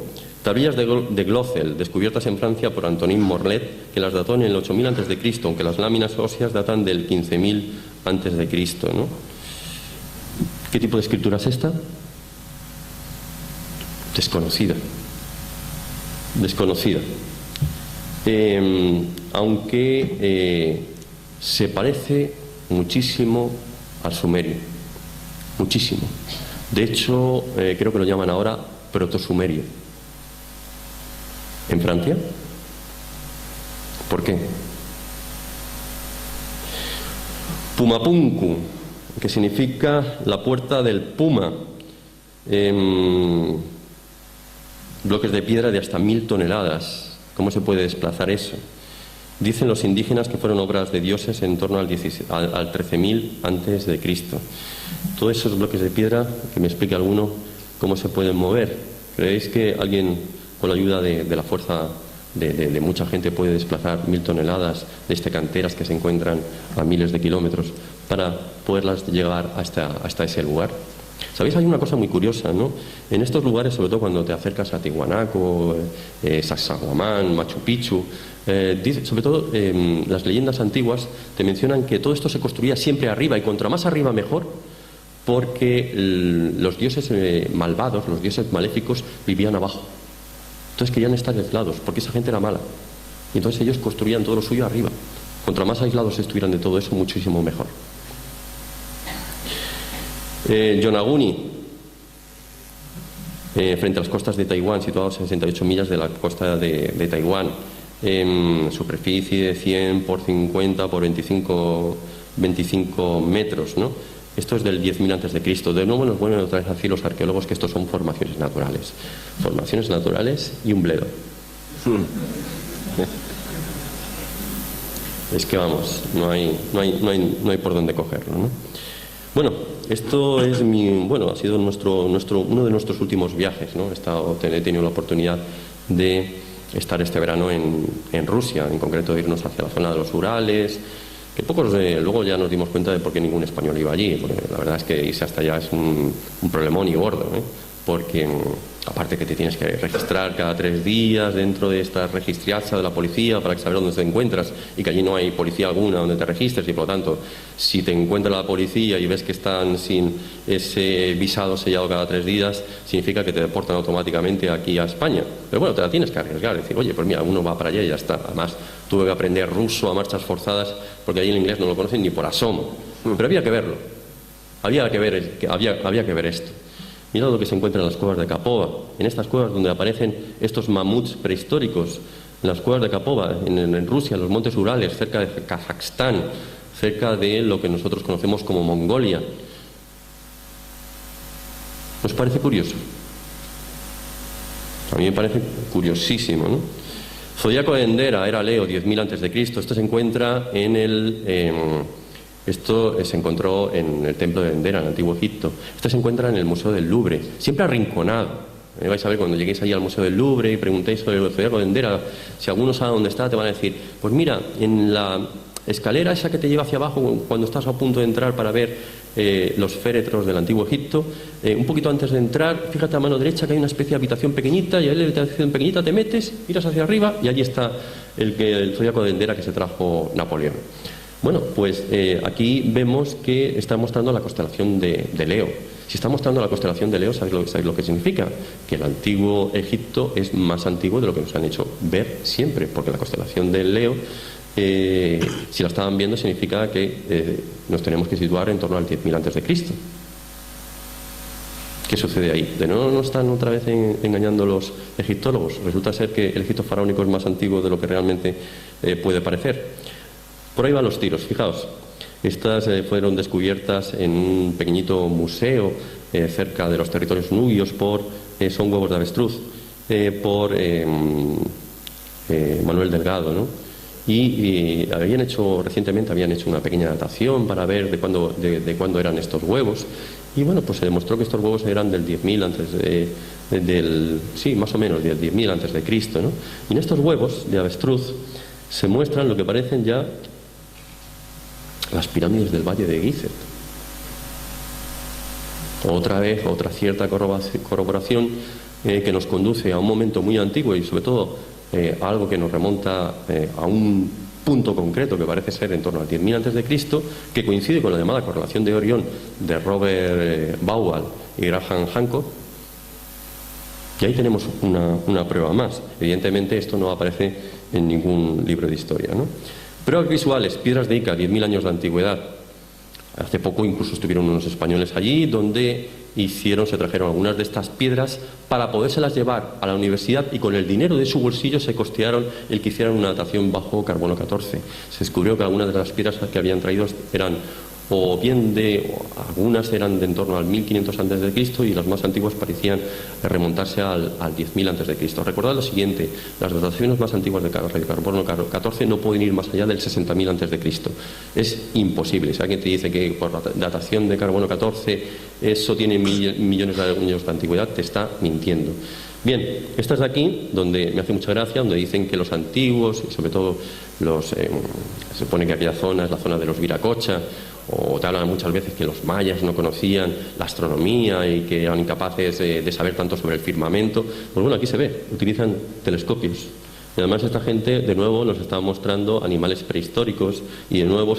Tablillas de Glocel, descubiertas en Francia por Antonin Morlet, que las dató en el 8000 a.C., aunque las láminas óseas datan del 15000 a.C., ¿no? ¿Qué tipo de escritura es esta? Desconocida. Aunque se parece muchísimo al sumerio, muchísimo. De hecho, creo que lo llaman ahora protosumerio. ¿En Francia? ¿Por qué? Pumapunku, que significa la puerta del puma. Bloques de piedra de hasta 1000 toneladas. ¿Cómo se puede desplazar eso? Dicen los indígenas que fueron obras de dioses en torno al 13.000 antes de Cristo. Todos esos bloques de piedra, que me explique alguno cómo se pueden mover. ¿Creéis que alguien, con la ayuda de la fuerza de mucha gente, puede desplazar 1000 toneladas de canteras que se encuentran a miles de kilómetros para poderlas llegar hasta ese lugar? ¿Sabéis? Hay una cosa muy curiosa, ¿no? En estos lugares, sobre todo cuando te acercas a Tiwanaku, Sacsayhuamán, Machu Picchu, sobre todo las leyendas antiguas te mencionan que todo esto se construía siempre arriba, y contra más arriba mejor, porque los dioses malvados, los dioses maléficos, vivían abajo. Entonces querían estar aislados, porque esa gente era mala. Y entonces ellos construían todo lo suyo arriba. Contra más aislados estuvieran de todo eso, muchísimo mejor. Yonaguni, frente a las costas de Taiwán, situados a 68 millas de la costa de Taiwán, superficie de 100 por 50 por 25 metros, ¿no? Esto es del 10.000 antes de Cristo. De nuevo nos vuelven otra vez a decir los arqueólogos que estos son formaciones naturales. Formaciones naturales y un bledo. Es que vamos, no hay por dónde cogerlo, ¿no? Bueno, esto es ha sido uno de nuestros últimos viajes, ¿no? He tenido la oportunidad de estar este verano en Rusia, en concreto de irnos hacia la zona de los Urales, que pocos luego ya nos dimos cuenta de por qué ningún español iba allí, porque la verdad es que irse hasta allá es un problemón y gordo, ¿eh? Porque Aparte que te tienes que registrar cada 3 días dentro de esta registracha de la policía para saber dónde te encuentras y que allí no hay policía alguna donde te registres y por lo tanto si te encuentra la policía y ves que están sin ese visado sellado cada 3 días significa que te deportan automáticamente aquí a España. Pero bueno, te la tienes que arriesgar, decir, oye, pues mira, uno va para allá y ya está. Además, tuve que aprender ruso a marchas forzadas porque allí el inglés no lo conocen ni por asomo. Pero había que verlo, había que ver esto. Mirad lo que se encuentra en las cuevas de Kapova, en estas cuevas donde aparecen estos mamuts prehistóricos, en las cuevas de Kapova, en Rusia, en los montes Urales, cerca de Kazajstán, cerca de lo que nosotros conocemos como Mongolia. ¿Os parece curioso? A mí me parece curiosísimo, ¿no? Zodíaco de Endera era Leo, 10.000 a.C. Esto se encuentra Esto se encontró en el templo de Endera, en el antiguo Egipto. Esto se encuentra en el Museo del Louvre, siempre arrinconado. Vais a ver cuando lleguéis allí al Museo del Louvre y preguntéis sobre el zodiaco de Endera, si alguno sabe dónde está, te van a decir, pues mira, en la escalera esa que te lleva hacia abajo cuando estás a punto de entrar para ver los féretros del antiguo Egipto, un poquito antes de entrar, fíjate a mano derecha que hay una especie de habitación pequeñita y ahí en la habitación pequeñita te metes, miras hacia arriba y allí está el zodiaco de Endera que se trajo Napoleón. Bueno, pues aquí vemos que está mostrando la constelación de Leo. Si está mostrando la constelación de Leo, ¿sabéis lo que significa? Que el antiguo Egipto es más antiguo de lo que nos han hecho ver siempre, porque la constelación de Leo, si la estaban viendo, significa que nos tenemos que situar en torno al 10.000 a.C. ¿Qué sucede ahí? ¿De nuevo nos están otra vez engañando los egiptólogos? Resulta ser que el Egipto faraónico es más antiguo de lo que realmente puede parecer. Por ahí van los tiros, fijaos. Estas fueron descubiertas en un pequeñito museo cerca de los territorios nubios son huevos de avestruz, por Manuel Delgado, ¿no? Y recientemente habían hecho una pequeña datación para ver de cuándo eran estos huevos. Y bueno, pues se demostró que estos huevos eran del 10.000 más o menos del 10.000 antes de Cristo, ¿no? Y en estos huevos de avestruz se muestran lo que parecen ya las pirámides del Valle de Gizeh. Otra vez, otra cierta corroboración que nos conduce a un momento muy antiguo y sobre todo a algo que nos remonta a un punto concreto que parece ser en torno al 10.000 a.C., que coincide con la llamada correlación de Orión de Robert Bauer y Graham Hancock. Y ahí tenemos una prueba más. Evidentemente esto no aparece en ningún libro de historia, ¿no? Pruebas visuales, piedras de Ica, 10.000 años de antigüedad. Hace poco incluso estuvieron unos españoles allí donde se trajeron algunas de estas piedras para podérselas llevar a la universidad y con el dinero de su bolsillo se costearon el que hicieran una datación bajo carbono 14. Se descubrió que algunas de las piedras que habían traído eran algunas eran de en torno al 1500 a.C. y las más antiguas parecían remontarse al 10.000 a.C. Recordad lo siguiente, las dataciones más antiguas de carbono 14 no pueden ir más allá del 60.000 a.C. Es imposible. Si alguien te dice que por la datación de carbono 14 eso tiene millones de años de antigüedad, te está mintiendo. Bien, esta es de aquí, donde me hace mucha gracia, donde dicen que los antiguos, y sobre todo se supone que aquella zona es la zona de los Viracocha, o te hablan muchas veces que los mayas no conocían la astronomía y que eran incapaces de saber tanto sobre el firmamento. Pues bueno, aquí se ve, utilizan telescopios. Y además esta gente de nuevo nos está mostrando animales prehistóricos y de nuevo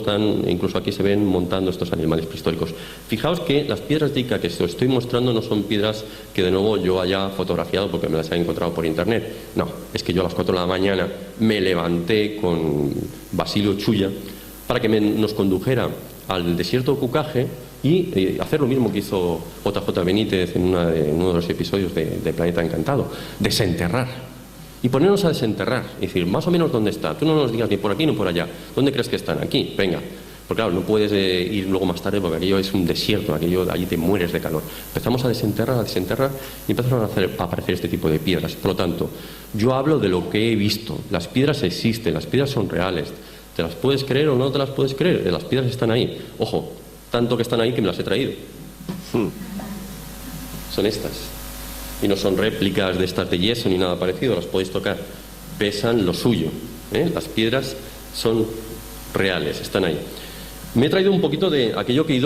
incluso aquí se ven montando estos animales prehistóricos. Fijaos que las piedras de Ica que os estoy mostrando no son piedras que de nuevo yo haya fotografiado porque me las he encontrado por internet. No, es que yo a las 4 de la mañana me levanté con Basilio Chuya para que nos condujera al desierto de Cucaje y hacer lo mismo que hizo JJ Benítez en uno de los episodios de Planeta Encantado, desenterrar. Y ponernos a desenterrar, es decir, más o menos dónde está. Tú no nos digas ni por aquí ni por allá. ¿Dónde crees que están? Aquí, venga. Porque claro, no puedes ir luego más tarde porque aquello es un desierto, allí te mueres de calor. Empezamos a desenterrar y empezaron a aparecer este tipo de piedras. Por lo tanto, yo hablo de lo que he visto. Las piedras existen, las piedras son reales. ¿Te las puedes creer o no te las puedes creer? Las piedras están ahí. Ojo, tanto que están ahí que me las he traído. Son estas. Y no son réplicas de estas de yeso ni nada parecido, las podéis tocar. Pesan lo suyo. Las piedras son reales, están ahí. Me he traído un poquito de aquello que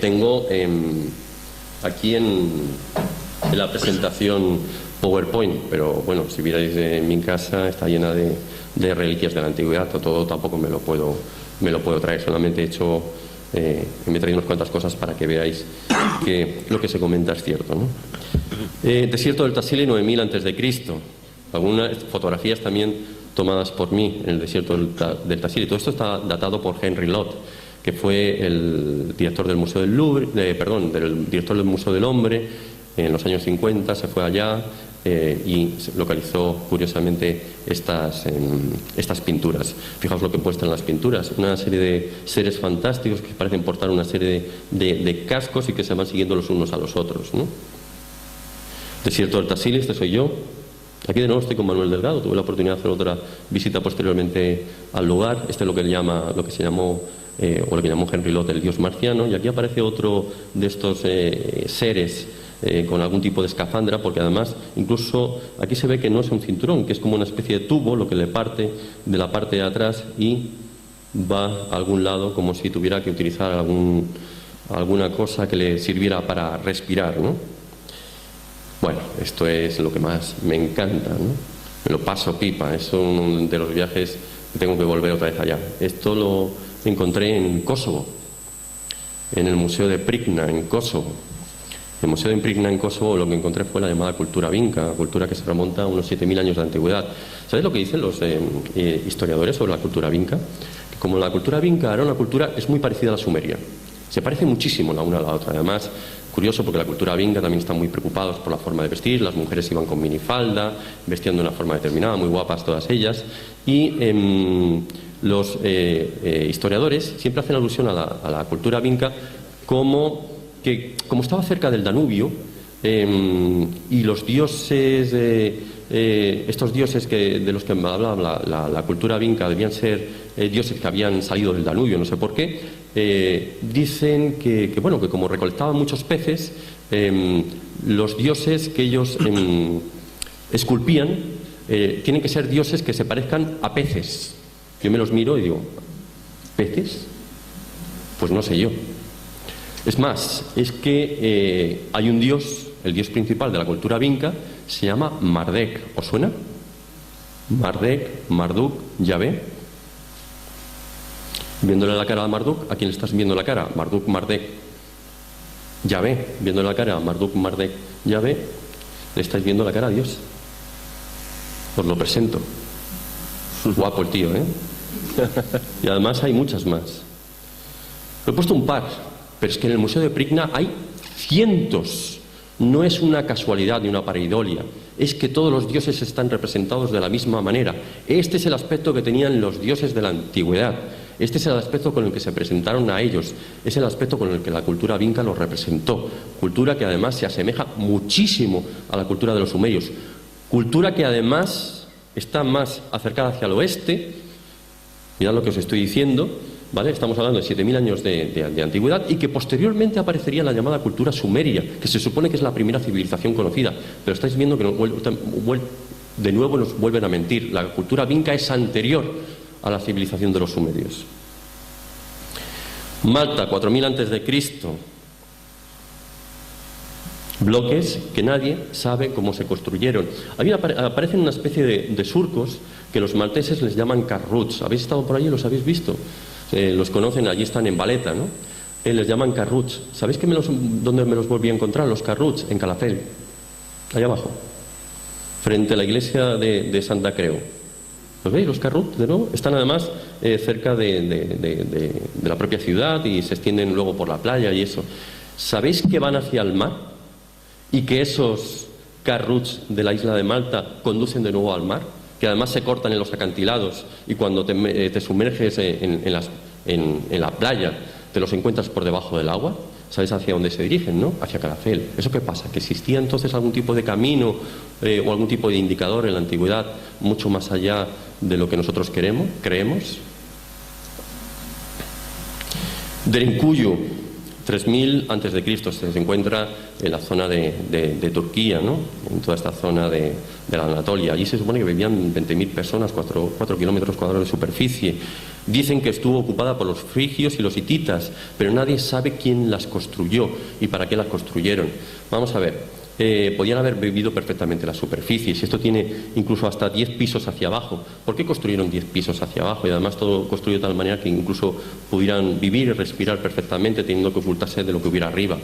tengo aquí en la presentación PowerPoint, pero bueno, si vierais mi casa está llena de reliquias de la antigüedad, todo tampoco me lo puedo traer, solamente me he traído unas cuantas cosas para que veáis que lo que se comenta es cierto, ¿no? Desierto del Tassili, 9000 a.C. Algunas fotografías también tomadas por mí en el desierto del Tassili. Todo esto está datado por Henry Lott, que fue el director del Museo del Louvre, del director del Museo del Hombre en los años 50, se fue allá y localizó curiosamente estas pinturas. Fijaos lo que muestran las pinturas, una serie de seres fantásticos que parecen portar una serie de cascos y que se van siguiendo los unos a los otros, ¿no? Desierto del Tassili, este soy yo. Aquí de nuevo estoy con Manuel Delgado, tuve la oportunidad de hacer otra visita posteriormente al lugar. Este es lo que se llamó o lo que llamó Henry Lott el dios marciano, y aquí aparece otro de estos seres con algún tipo de escafandra, porque además incluso aquí se ve que no es un cinturón, que es como una especie de tubo lo que le parte de la parte de atrás y va a algún lado, como si tuviera que utilizar alguna cosa que le sirviera para respirar, ¿no? Bueno, esto es lo que más me encanta, ¿no? Me lo paso pipa, es uno de los viajes que tengo que volver otra vez allá. Esto lo encontré en Kosovo, en el Museo de Pricna, en Kosovo. En el Museo de Pricna, en Kosovo, lo que encontré fue la llamada cultura vinca, cultura que se remonta a unos 7000 años de antigüedad. ¿Sabéis lo que dicen los historiadores sobre la cultura vinca? Que como la cultura vinca era una cultura, es muy parecida a la sumeria. Se parece muchísimo la una a la otra. Además, curioso porque la cultura vinca también están muy preocupados por la forma de vestir. Las mujeres iban con minifalda, vestían de una forma determinada, muy guapas todas ellas. Y los historiadores siempre hacen alusión a la cultura vinca como estaba cerca del Danubio y los dioses, estos dioses de los que me hablaba la cultura vinca debían ser dioses que habían salido del Danubio, no sé por qué. Dicen que como recolectaban muchos peces, los dioses que ellos esculpían tienen que ser dioses que se parezcan a peces. Yo me los miro y digo, ¿peces? Pues no sé yo. Es más, es que hay un dios, el dios principal de la cultura vinca, se llama Marduk. ¿Os suena? Marduk, Yahvé. Viéndole la cara a Marduk, ¿a quién le estás viendo la cara? Marduk, Yahvé. Viéndole la cara a Marduk, Yahvé, le estáis viendo la cara a Dios. Os lo presento. Guapo el tío, ¿eh? Y además hay muchas más. He puesto un par, pero es que en el Museo de Pricna hay cientos. No es una casualidad ni una pareidolia, es que todos los dioses están representados de la misma manera. Este es el aspecto que tenían los dioses de la antigüedad. Este es el aspecto con el que se presentaron a ellos. Es el aspecto con el que la cultura vinca los representó. Cultura que además se asemeja muchísimo a la cultura de los sumerios. Cultura que además está más acercada hacia el oeste. Mirad lo que os estoy diciendo, ¿vale? Estamos hablando de 7000 años de antigüedad y que posteriormente aparecería en la llamada cultura sumeria, que se supone que es la primera civilización conocida. Pero estáis viendo que de nuevo nos vuelven a mentir. La cultura vinca es anterior a la civilización de los sumerios. Malta, 4000 a.C. Bloques que nadie sabe cómo se construyeron. Aparecen una especie de surcos que los malteses les llaman carruts. ¿Habéis estado por allí? ¿Los habéis visto? Los conocen, allí están en Valeta, ¿no? Les llaman carruts. ¿Sabéis dónde me los volví a encontrar? Los carruts, en Calafell, allá abajo, frente a la iglesia de Santa Creu. ¿Los veis, los carruts, de nuevo? Están además cerca de la propia ciudad y se extienden luego por la playa y eso. ¿Sabéis que van hacia el mar? Y que esos carruts de la isla de Malta conducen de nuevo al mar, que además se cortan en los acantilados y cuando te sumerges en la playa te los encuentras por debajo del agua. ¿Sabes hacia dónde se dirigen, no? Hacia Calafell. ¿Eso qué pasa? ¿Que existía entonces algún tipo de camino o algún tipo de indicador en la antigüedad mucho más allá de lo que nosotros creemos? Derinkuyu, 3000 a.C. se encuentra en la zona de Turquía, ¿no? En toda esta zona de la Anatolia. Allí se supone que vivían 20.000 personas, 4 kilómetros cuadrados de superficie. Dicen que estuvo ocupada por los frigios y los hititas, pero nadie sabe quién las construyó y para qué las construyeron. Vamos a ver, podían haber vivido perfectamente la superficie. Si esto tiene incluso hasta 10 pisos hacia abajo, ¿por qué construyeron 10 pisos hacia abajo? Y además todo construido de tal manera que incluso pudieran vivir y respirar perfectamente, teniendo que ocultarse de lo que hubiera arriba.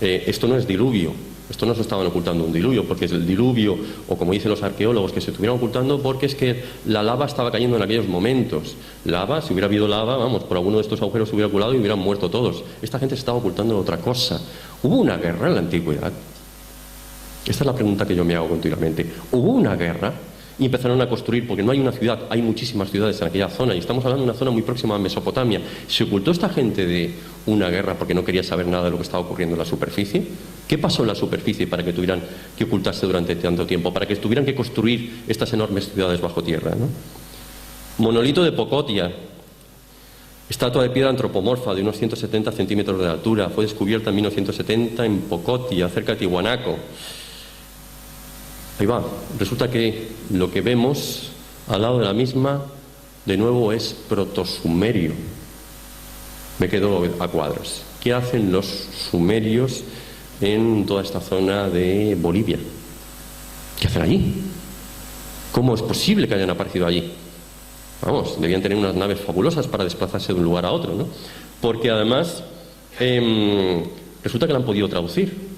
Esto no es diluvio, esto no se estaban ocultando un diluvio, porque es el diluvio, o como dicen los arqueólogos, que se estuvieran ocultando porque es que la lava estaba cayendo en aquellos momentos. Lava, si hubiera habido lava, vamos, por alguno de estos agujeros se hubiera colado y hubieran muerto todos. Esta gente se estaba ocultando de otra cosa. ¿Hubo una guerra en la antigüedad? Esta es la pregunta que yo me hago continuamente. ¿Hubo una guerra? Y empezaron a construir, porque no hay una ciudad, hay muchísimas ciudades en aquella zona, y estamos hablando de una zona muy próxima a Mesopotamia. ¿Se ocultó esta gente de una guerra porque no quería saber nada de lo que estaba ocurriendo en la superficie? ¿Qué pasó en la superficie para que tuvieran que ocultarse durante tanto tiempo? Para que tuvieran que construir estas enormes ciudades bajo tierra, ¿no? Monolito de Pocotia. Estatua de piedra antropomorfa de unos 170 centímetros de altura. Fue descubierta en 1970 en Pocotia, cerca de Tihuanaco. Ahí va. Resulta que lo que vemos al lado de la misma, de nuevo, es protosumerio. Me quedo a cuadros. ¿Qué hacen los sumerios en toda esta zona de Bolivia? ¿Qué hacen allí? ¿Cómo es posible que hayan aparecido allí? Vamos, debían tener unas naves fabulosas para desplazarse de un lugar a otro, ¿no? Porque además resulta que la han podido traducir.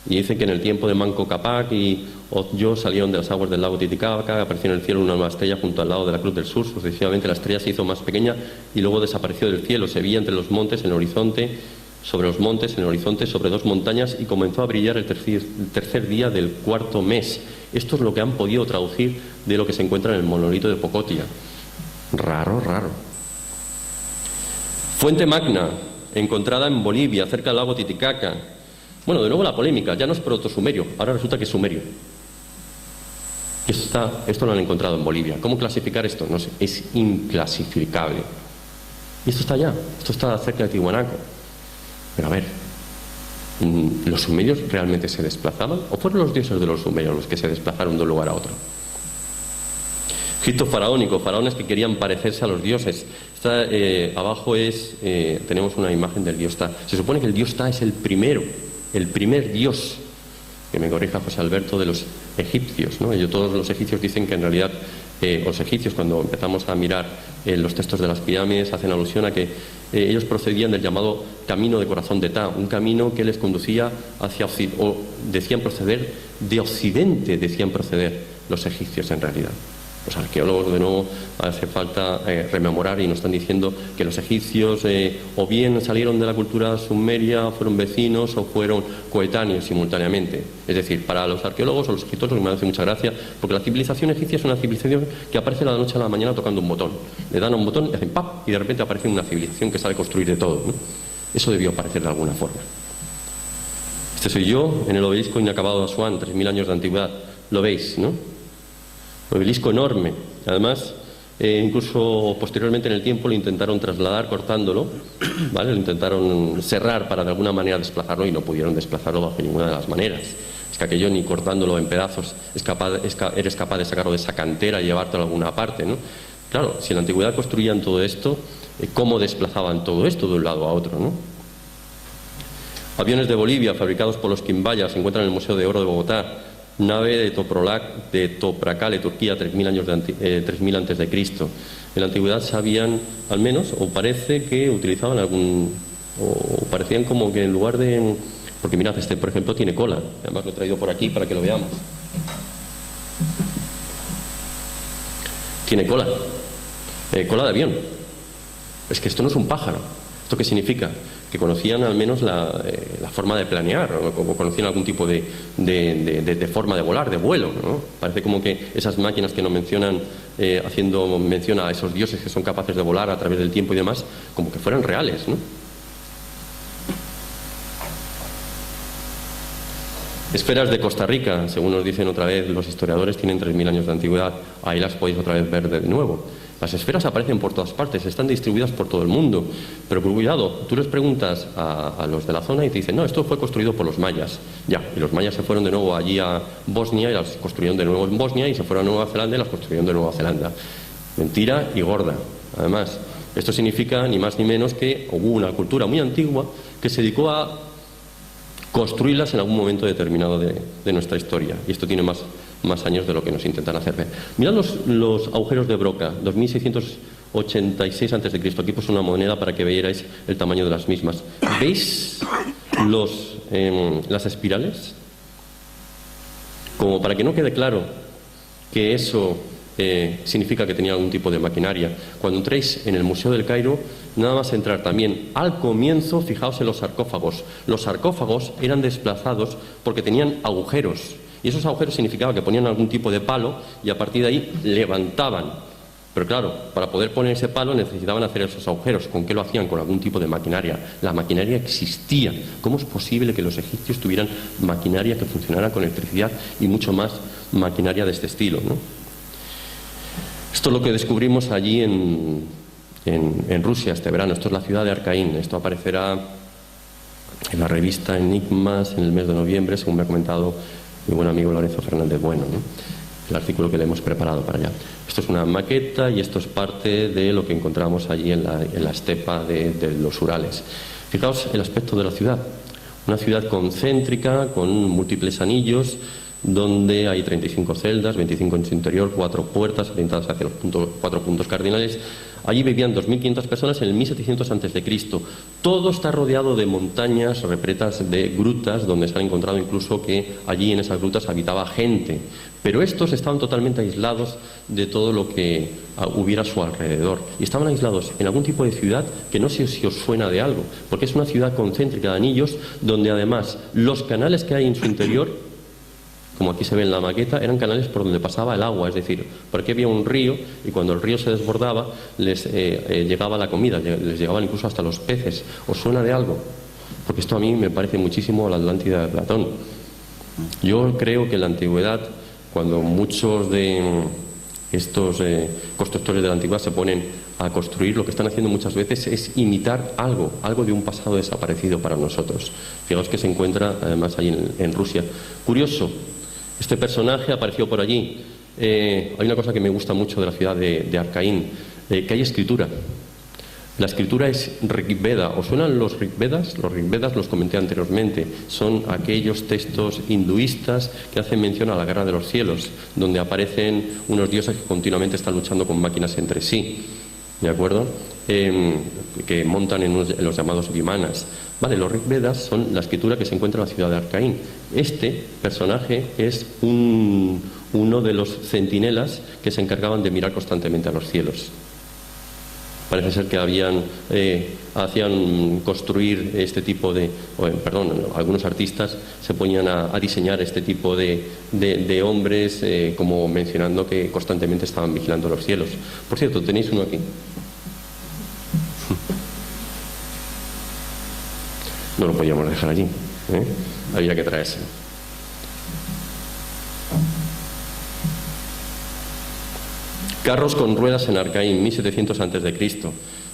Y dicen que en el tiempo de Manco Cápac y Oyo salieron de las aguas del lago Titicaca, apareció en el cielo una nueva estrella junto al lado de la Cruz del Sur. Sucesivamente la estrella se hizo más pequeña y luego desapareció del cielo. Se veía entre los montes, en el horizonte, sobre los montes, en el horizonte, sobre dos montañas, y comenzó a brillar el tercer día del cuarto mes. Esto es lo que han podido traducir de lo que se encuentra en el monolito de Pocotia. Raro, raro. Fuente Magna, encontrada en Bolivia, cerca del lago Titicaca. Bueno, de nuevo la polémica, ya no es protosumerio, ahora resulta que es sumerio. Esto lo han encontrado en Bolivia. ¿Cómo clasificar esto? No sé, es inclasificable. Y esto está allá, esto está cerca de Tihuanaco. Pero a ver, ¿los sumerios realmente se desplazaban? ¿O fueron los dioses de los sumerios los que se desplazaron de un lugar a otro? Egipto faraónico, faraones que querían parecerse a los dioses. Abajo tenemos una imagen del dios Ta. Se supone que el dios Ta es el primer dios, que me corrija José Alberto, de los egipcios, ¿no? Todos los egipcios dicen que en realidad los egipcios, cuando empezamos a mirar los textos de las pirámides, hacen alusión a que ellos procedían del llamado camino de corazón de Ta, un camino que les conducía hacia Occidente, o decían proceder de Occidente, decían proceder los egipcios en realidad. Los arqueólogos, de nuevo, hace falta rememorar, y nos están diciendo que los egipcios o bien salieron de la cultura sumeria, fueron vecinos o fueron coetáneos simultáneamente. Es decir, para los arqueólogos o los escritores me hace mucha gracia, porque la civilización egipcia es una civilización que aparece de la noche a la mañana tocando un botón. Le dan a un botón y hacen ¡pap! Y de repente aparece una civilización que sabe construir de todo, ¿no? Eso debió aparecer de alguna forma. Este soy yo en el obelisco inacabado de Asuán, 3000 años de antigüedad. Lo veis, ¿no? Obelisco enorme. Además, incluso posteriormente en el tiempo lo intentaron trasladar cortándolo, ¿vale? Lo intentaron cerrar para de alguna manera desplazarlo, y no pudieron desplazarlo bajo ninguna de las maneras. Es que aquello, ni cortándolo en pedazos, eres capaz de sacarlo de esa cantera y llevártelo a alguna parte, ¿no? Claro, si en la antigüedad construían todo esto, ¿cómo desplazaban todo esto de un lado a otro, no? Aviones de Bolivia fabricados por los Quimbaya se encuentran en el Museo de Oro de Bogotá. Nave de Toprakale, Turquía, 3000 antes de Cristo. En la antigüedad sabían, al menos, o parece que utilizaban o parecían como que en lugar de... Porque mirad, por ejemplo, tiene cola. Además lo he traído por aquí para que lo veamos. Tiene cola. Cola de avión. Es que esto no es un pájaro. ¿Esto qué significa? Que conocían al menos la forma de planear, o conocían algún tipo de forma de volar, de vuelo, ¿no? Parece como que esas máquinas que nos mencionan, haciendo mención a esos dioses que son capaces de volar a través del tiempo y demás, como que fueran reales, ¿no? Esferas de Costa Rica, según nos dicen otra vez los historiadores, tienen 3000 años de antigüedad. Ahí las podéis otra vez ver de nuevo. Las esferas aparecen por todas partes, están distribuidas por todo el mundo. Pero cuidado, tú les preguntas a los de la zona y te dicen, no, esto fue construido por los mayas. Ya, y los mayas se fueron de nuevo allí a Bosnia y las construyeron de nuevo en Bosnia, y se fueron a Nueva Zelanda y las construyeron de Nueva Zelanda. Mentira y gorda. Además, esto significa ni más ni menos que hubo una cultura muy antigua que se dedicó a construirlas en algún momento determinado de nuestra historia. Y esto tiene más años de lo que nos intentan hacer ver. Mirad los agujeros de Broca, 2686 a.C. Aquí puse una moneda para que veáis el tamaño de las mismas. ¿Veis las espirales? Como para que no quede claro que eso significa que tenía algún tipo de maquinaria. Cuando entréis en el Museo del Cairo, nada más entrar también al comienzo, fijaos en los sarcófagos. Los sarcófagos eran desplazados porque tenían agujeros. Y esos agujeros significaba que ponían algún tipo de palo y a partir de ahí levantaban. Pero claro, para poder poner ese palo necesitaban hacer esos agujeros. ¿Con qué lo hacían? Con algún tipo de maquinaria. La maquinaria existía. ¿Cómo es posible que los egipcios tuvieran maquinaria que funcionara con electricidad y mucho más maquinaria de este estilo, ¿no? Esto es lo que descubrimos allí en Rusia este verano. Esto es la ciudad de Arcaín. Esto aparecerá en la revista Enigmas en el mes de noviembre, según me ha comentado mi buen amigo Lorenzo Fernández Bueno, ¿no? El artículo que le hemos preparado para allá. Esto es una maqueta y esto es parte de lo que encontramos allí en la estepa de los Urales. Fijaos el aspecto de la ciudad. Una ciudad concéntrica, con múltiples anillos, donde hay 35 celdas, 25 en su interior, 4 puertas orientadas hacia los 4 puntos cardinales. Allí vivían 2.500 personas en el 1700 a.C. Todo está rodeado de montañas repletas de grutas, donde se han encontrado incluso que allí en esas grutas habitaba gente. Pero estos estaban totalmente aislados de todo lo que hubiera a su alrededor. Y estaban aislados en algún tipo de ciudad que no sé si os suena de algo, porque es una ciudad concéntrica de anillos, donde además los canales que hay en su interior, como aquí se ve en la maqueta, eran canales por donde pasaba el agua, es decir, por aquí había un río y cuando el río se desbordaba les llegaba la comida, les llegaban incluso hasta los peces. ¿Os suena de algo? Porque esto a mí me parece muchísimo a la Atlántida de Platón. Yo creo que en la antigüedad, cuando muchos de estos constructores de la antigüedad se ponen a construir, lo que están haciendo muchas veces es imitar algo de un pasado desaparecido para nosotros. Fijaos que se encuentra además allí en Rusia. Curioso. Este personaje apareció por allí. Hay una cosa que me gusta mucho de la ciudad de Arcaín, que hay escritura. La escritura es Rigveda. ¿Os suenan los Rigvedas? Los Rigvedas los comenté anteriormente. Son aquellos textos hinduistas que hacen mención a la guerra de los cielos, donde aparecen unos dioses que continuamente están luchando con máquinas entre sí. ¿De acuerdo? Que montan en los llamados vimanas. Vale, los Rigvedas son la escritura que se encuentra en la ciudad de Arcaín. Este personaje es uno de los centinelas que se encargaban de mirar constantemente a los cielos. Parece ser que hacían construir este tipo algunos artistas se ponían a diseñar este tipo de hombres, como mencionando que constantemente estaban vigilando los cielos. Por cierto, tenéis uno aquí. No lo podíamos dejar allí, ¿eh? Había que traerse. Carros con ruedas en Arcaín, 1700 a.C.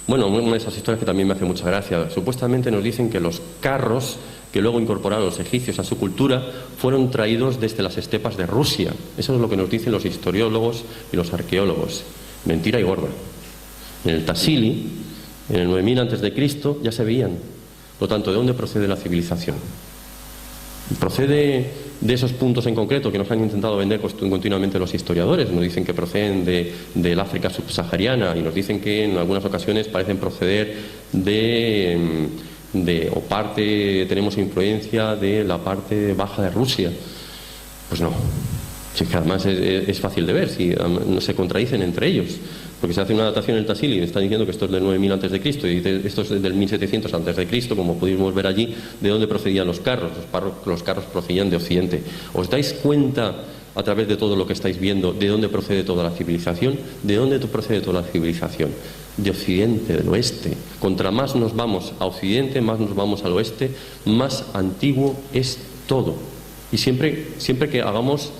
Bueno, una de esas historias que también me hace mucha gracia. Supuestamente nos dicen que los carros que luego incorporaron los egipcios a su cultura fueron traídos desde las estepas de Rusia. Eso es lo que nos dicen los historiólogos y los arqueólogos. Mentira y gorda. En el Tassili, en el 9000 a.C., ya se veían. Por lo tanto, ¿de dónde procede la civilización? Procede de esos puntos en concreto que nos han intentado vender continuamente los historiadores. Nos dicen que proceden del África subsahariana y nos dicen que en algunas ocasiones parecen proceder tenemos influencia de la parte baja de Rusia. Pues no. Si es que además es fácil de ver, si no se contradicen entre ellos. Porque se hace una datación en el Tassili y está diciendo que esto es del 9000 a.C. y dice esto es del 1700 a.C., como pudimos ver allí, de dónde procedían los carros. Los carros procedían de Occidente. ¿Os dais cuenta, a través de todo lo que estáis viendo, de dónde procede toda la civilización? ¿De dónde procede toda la civilización? De Occidente, del oeste. Contra más nos vamos a Occidente, más nos vamos al oeste, más antiguo es todo. Y siempre que hagamos...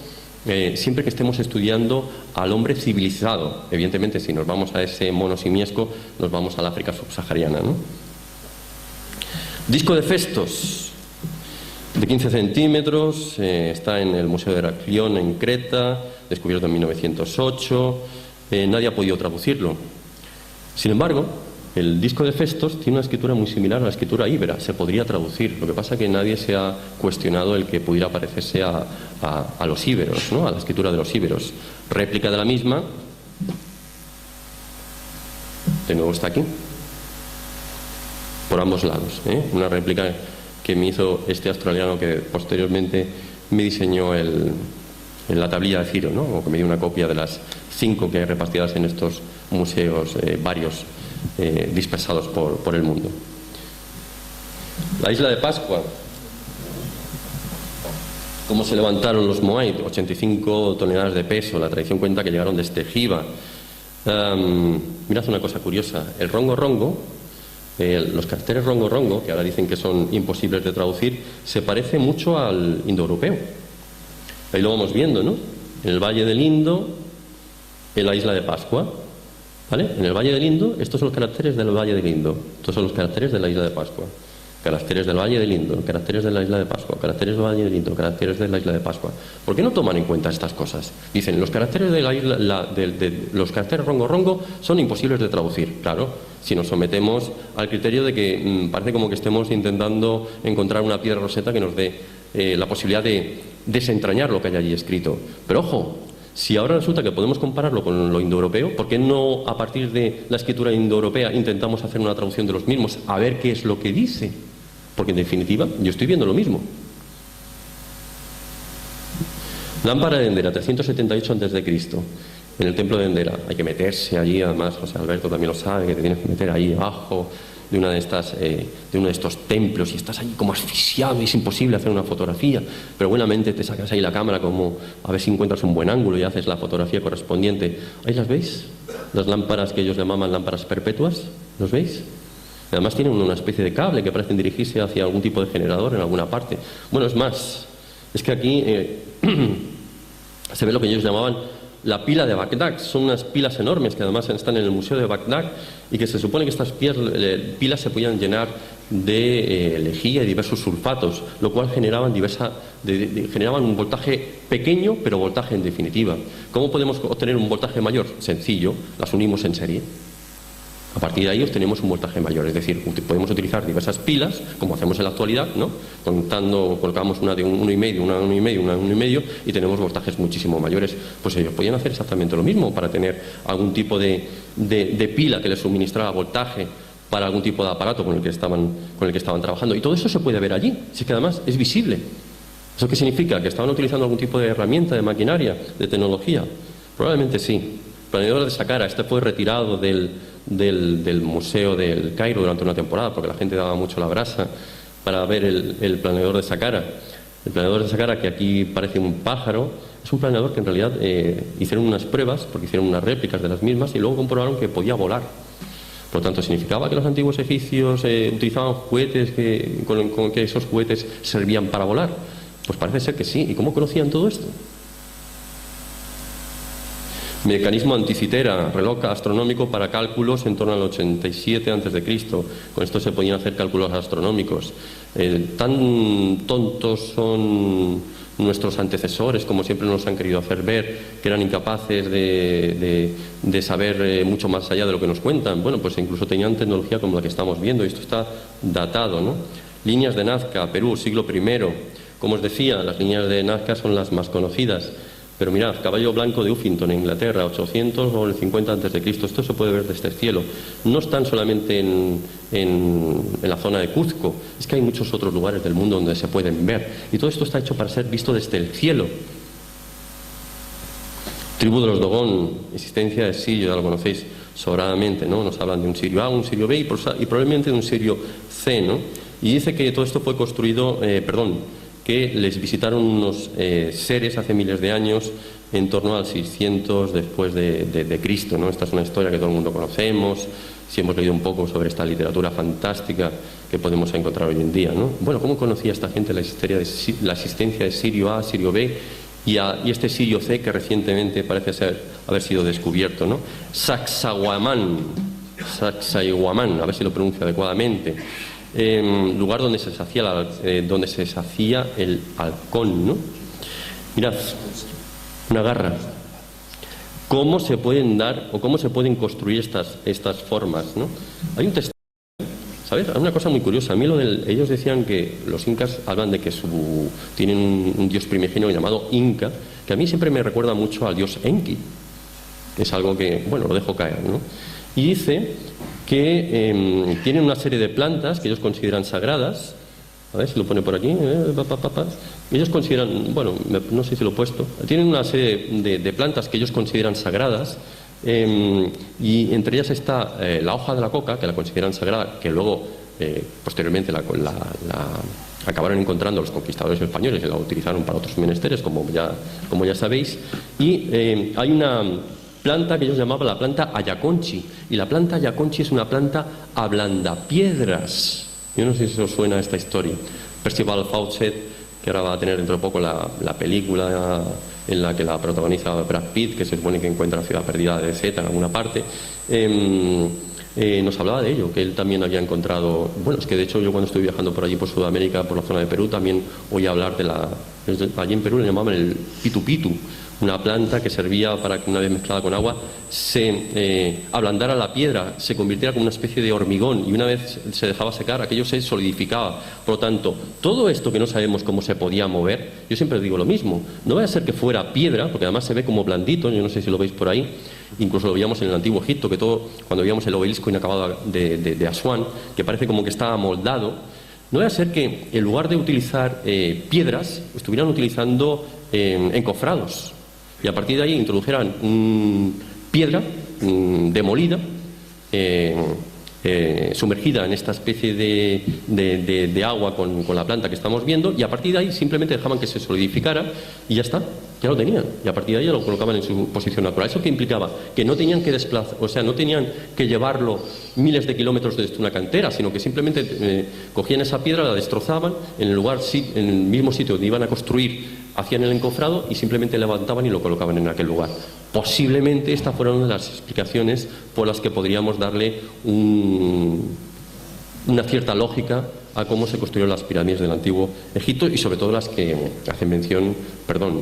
siempre que estemos estudiando al hombre civilizado, evidentemente si nos vamos a ese mono simiesco, nos vamos al África subsahariana, ¿no? Disco de Festos, de 15 centímetros, está en el Museo de Heraclión en Creta, descubierto en 1908, nadie ha podido traducirlo. Sin embargo, El disco de Festos tiene una escritura muy similar a la escritura íbera, se podría traducir. Lo que pasa es que nadie se ha cuestionado el que pudiera parecerse a los íberos, ¿no? A la escritura de los íberos. Réplica de la misma, de nuevo está aquí, por ambos lados, ¿eh? Una réplica que me hizo este australiano que posteriormente me diseñó la tablilla de Ciro, ¿no? O que me dio una copia de las 5 que hay repartidas en estos museos varios dispersados por el mundo. La isla de Pascua. ¿Cómo se levantaron los Moai? 85 toneladas de peso. La tradición cuenta que llegaron desde Giva. Mirad una cosa curiosa. El rongo-rongo, los caracteres rongo-rongo, que ahora dicen que son imposibles de traducir, se parece mucho al indoeuropeo. Ahí lo vamos viendo, ¿no? En el Valle del Indo, en la isla de Pascua. ¿Vale? En el Valle del Indo, estos son los caracteres del Valle del Indo. Estos son los caracteres de la isla de Pascua. Caracteres del Valle del Indo, caracteres de la isla de Pascua, caracteres del Valle del Indo, caracteres de la isla de Pascua. ¿Por qué no toman en cuenta estas cosas? Dicen, los caracteres de la isla, los caracteres rongo-rongo son imposibles de traducir. Claro, si nos sometemos al criterio de que parece como que estemos intentando encontrar una piedra roseta que nos dé la posibilidad de desentrañar lo que hay allí escrito. Pero ojo, si ahora resulta que podemos compararlo con lo indoeuropeo, ¿por qué no a partir de la escritura indoeuropea intentamos hacer una traducción de los mismos a ver qué es lo que dice? Porque en definitiva yo estoy viendo lo mismo. Lámpara de Endera, 378 a.C. En el templo de Endera. Hay que meterse allí, además José Alberto también lo sabe, que te tienes que meter ahí abajo de uno de estos templos y estás ahí como asfixiado y es imposible hacer una fotografía, pero buenamente te sacas ahí la cámara como a ver si encuentras un buen ángulo y haces la fotografía correspondiente. ¿Ahí las veis? Las lámparas que ellos llamaban lámparas perpetuas, ¿los veis? Además tienen una especie de cable que parecen dirigirse hacia algún tipo de generador en alguna parte. Bueno, es más, es que aquí se ve lo que ellos llamaban la pila de Bagdad. Son unas pilas enormes que además están en el Museo de Bagdad y que se supone que estas pilas se podían llenar de lejía y diversos sulfatos, lo cual generaban un voltaje pequeño, pero voltaje en definitiva. ¿Cómo podemos obtener un voltaje mayor? Sencillo, las unimos en serie. A partir de ahí obtenemos un voltaje mayor, es decir, podemos utilizar diversas pilas, como hacemos en la actualidad, ¿no? Colocamos una de 1,5, una de 1,5, una de 1,5 y tenemos voltajes muchísimo mayores. Pues ellos podían hacer exactamente lo mismo para tener algún tipo de pila que les suministrara voltaje para algún tipo de aparato con el que estaban trabajando. Y todo eso se puede ver allí, si es que además es visible. ¿Eso qué significa? ¿Que estaban utilizando algún tipo de herramienta, de maquinaria, de tecnología? Probablemente sí. El planeador de Saqqara, este fue retirado del Museo del Cairo durante una temporada porque la gente daba mucho la brasa para ver el planeador de Saqqara. El planeador de Saqqara, que aquí parece un pájaro, es un planeador que en realidad hicieron unas pruebas porque hicieron unas réplicas de las mismas y luego comprobaron que podía volar. Por lo tanto, ¿significaba que los antiguos egipcios utilizaban juguetes con que esos juguetes servían para volar? Pues parece ser que sí. ¿Y cómo conocían todo esto? Mecanismo anticitera, reloj astronómico para cálculos en torno al 87 a.C. Con esto se podían hacer cálculos astronómicos. Tan tontos son nuestros antecesores, como siempre nos han querido hacer ver, que eran incapaces de saber mucho más allá de lo que nos cuentan. Bueno, pues incluso tenían tecnología como la que estamos viendo, y esto está datado, ¿no? Líneas de Nazca, Perú, siglo I. Como os decía, las líneas de Nazca son las más conocidas. Pero mirad, caballo blanco de Uffington, en Inglaterra, 800 o el 50 a.C. Esto se puede ver desde el cielo. No están solamente en la zona de Cuzco, es que hay muchos otros lugares del mundo donde se pueden ver. Y todo esto está hecho para ser visto desde el cielo. Tribu de los Dogón, existencia de Sirio, ya lo conocéis sobradamente, ¿no? Nos hablan de un Sirio A, un Sirio B y probablemente de un Sirio C, ¿no? Y dice que todo esto fue construido, que les visitaron unos seres hace miles de años, en torno al 600 después de Cristo, ¿no? Esta es una historia que todo el mundo conocemos, si hemos leído un poco sobre esta literatura fantástica que podemos encontrar hoy en día, ¿no? Bueno, ¿cómo conocía esta gente la existencia de Sirio A, Sirio B y este Sirio C que recientemente parece haber sido descubierto, ¿no? Sacsayhuamán, a ver si lo pronuncio adecuadamente. Lugar donde se sacía el halcón, ¿no? Mirad, una garra. cómo se pueden dar o cómo se pueden construir estas formas, ¿no? Hay un testimonio, ¿sabes? Hay una cosa muy curiosa. A mí ellos decían que los incas hablan de que tienen un dios primigenio llamado Inca, que a mí siempre me recuerda mucho al dios Enki. Es algo que, bueno, lo dejo caer, ¿no? Y dice que tienen una serie de plantas que ellos consideran sagradas. A ver si lo pone por aquí. Ellos consideran, bueno, no sé si lo he puesto. Tienen una serie de plantas que ellos consideran sagradas. Y entre ellas está la hoja de la coca, que la consideran sagrada, que luego, posteriormente, acabaron encontrando los conquistadores españoles y la utilizaron para otros menesteres, como ya sabéis. Y hay una planta que ellos llamaban la planta ayaconchi, y la planta ayaconchi es una planta ablandapiedras. Yo no sé si os suena esta historia. Percival Fawcett, que ahora va a tener dentro de poco la película en la que la protagoniza Brad Pitt, que se supone que encuentra la ciudad perdida de Z en alguna parte, nos hablaba de ello, que él también había encontrado. Bueno, es que de hecho yo cuando estoy viajando por allí, por Sudamérica, por la zona de Perú, también oí hablar allí en Perú le llamaban el pitu pitu, una planta que servía para que una vez mezclada con agua se ablandara la piedra, se convirtiera como una especie de hormigón, y una vez se dejaba secar aquello se solidificaba. Por lo tanto, todo esto que no sabemos cómo se podía mover, yo siempre digo lo mismo, no vaya a ser que fuera piedra, porque además se ve como blandito, yo no sé si lo veis por ahí, incluso lo veíamos en el antiguo Egipto, que todo, cuando veíamos el obelisco inacabado de Asuán, que parece como que estaba moldado. No vaya a ser que en lugar de utilizar piedras, estuvieran utilizando encofrados, y a partir de ahí introdujeran piedra demolida, sumergida en esta especie de agua con la planta que estamos viendo, y a partir de ahí simplemente dejaban que se solidificara y ya está, ya lo tenían, y a partir de ahí ya lo colocaban en su posición natural. ¿Eso qué implicaba? Que no tenían que desplazar, o sea, no tenían que llevarlo miles de kilómetros desde una cantera, sino que simplemente cogían esa piedra, la destrozaban en el mismo sitio donde iban a construir, hacían el encofrado y simplemente levantaban y lo colocaban en aquel lugar. Posiblemente estas fueron una de las explicaciones por las que podríamos darle una cierta lógica a cómo se construyeron las pirámides del antiguo Egipto, y sobre todo las que hacen mención,